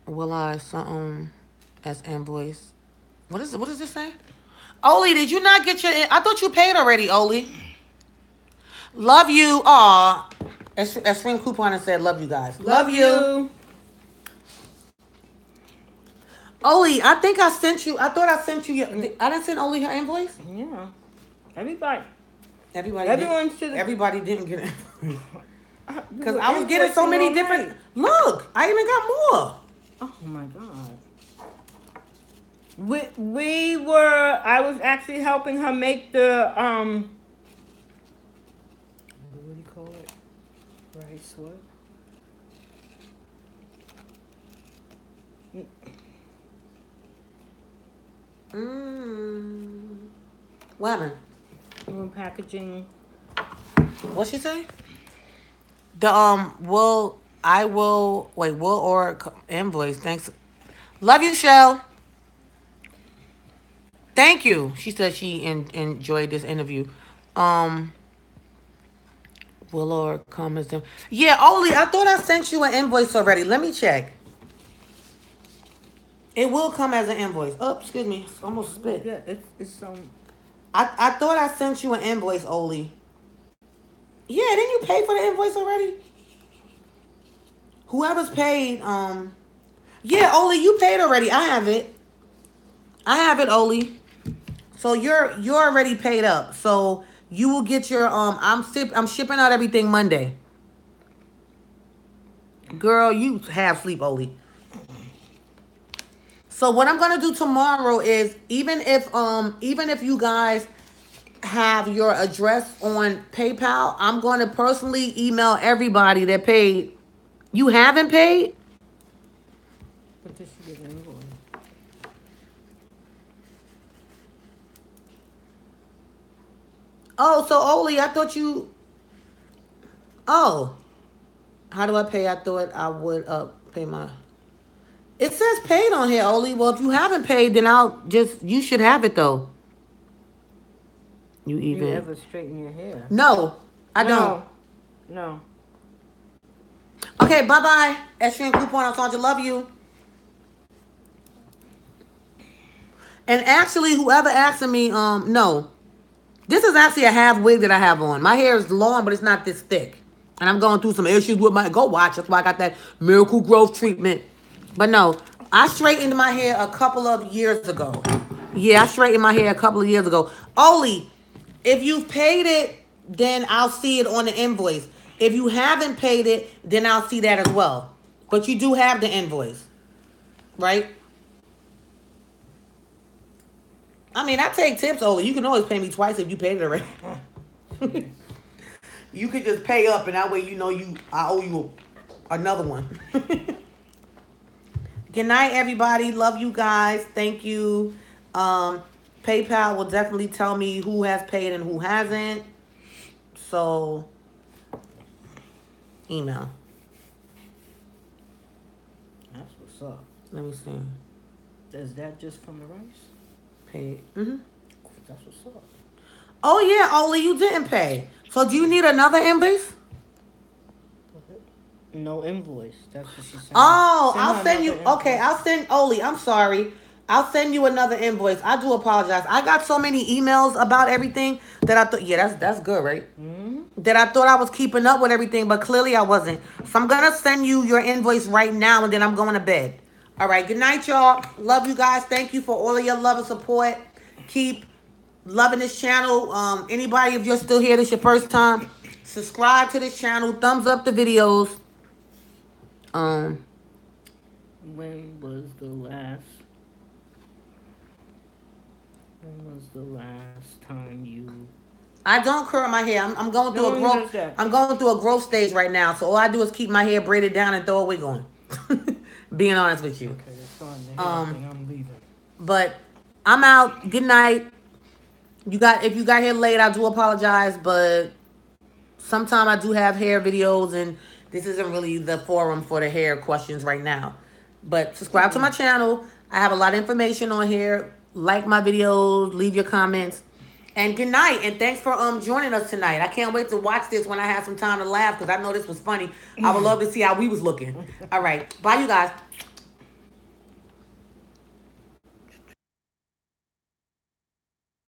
Will I something as invoice? What does this say? Oli, did you not get your... I thought you paid already, Oli. Love you. Aw. As Spring Coupon said, love you guys. Love you. Oli, I think I sent you... I thought I sent you... I didn't send Oli her invoice? Yeah. Everybody Everybody didn't get it. Because I was getting so many different... Night. Look, I even got more. Oh, my God. I was actually helping her make the, what do you call it? Rice what? What happened? Packaging. What'd she say? Will or invoice. Thanks. Love you, Shell. Thank you. She said she enjoyed this interview. Will or comments. Yeah, Oli, I thought I sent you an invoice already. Let me check. It will come as an invoice. Oh, excuse me. It's almost spit. Yeah, it's I thought I sent you an invoice, Oli. Yeah, didn't you pay for the invoice already? Whoever's paid, yeah, Oli, you paid already. I have it, Oli. So you're already paid up. So you will get your I'm shipping out everything Monday. Girl, you have sleep, Oli. So what I'm gonna do tomorrow is even if you guys have your address on PayPal, I'm gonna personally email everybody that paid. You haven't paid? But this should be an invoice. Oh, so Oli, I thought you... Oh. How do I pay? I thought I would pay my... It says paid on here, Oli. Well, if you haven't paid, then you should have it, though. You ever straighten your hair? No, I don't. No. Okay, bye-bye. Extreme Coupon, I'm trying to love you. And actually, whoever asked me, no. This is actually a half wig that I have on. My hair is long, but it's not this thick. And I'm going through some issues with go watch. That's why I got that miracle growth treatment. But no, I straightened my hair a couple of years ago. Yeah, I straightened my hair a couple of years ago. Oli, if you've paid it, then I'll see it on the invoice. If you haven't paid it, then I'll see that as well. But you do have the invoice, right? I mean, I take tips, Oli. You can always pay me twice if you paid it already. You could just pay up, and that way you know I owe you another one. Good night, everybody. Love you guys. Thank you. PayPal will definitely tell me who has paid and who hasn't. So, email. That's what's up. Let me see. Is that just from the rice? Paid. That's what's up. Oh yeah, Oli, you didn't pay. So do you need another invoice? No invoice. That's what she said. Oh, I'll send you. Okay, I'll send Oli. I'm sorry. I'll send you another invoice. I do apologize. I got so many emails about everything that I thought, yeah, that's good, right? That I thought I was keeping up with everything, but clearly I wasn't. So I'm gonna send you your invoice right now, and then I'm going to bed. All right. Good night, y'all. Love you guys. Thank you for all of your love and support. Keep loving this channel. Anybody, if you're still here, this is your first time, subscribe to this channel. Thumbs up the videos. When was the last time you? I don't curl my hair. I'm going through a growth. I'm going through a growth stage right now. So all I do is keep my hair braided down and throw a wig on. Being honest with you. Okay, that's fine. I'm leaving. But I'm out. Good night. If you got here late, I do apologize. But sometimes I do have hair videos, and this isn't really the forum for the hair questions right now. But subscribe to my channel. I have a lot of information on here. Like my videos. Leave your comments. And good night. And thanks for joining us tonight. I can't wait to watch this when I have some time to laugh, because I know this was funny. I would love to see how we was looking. All right. Bye, you guys.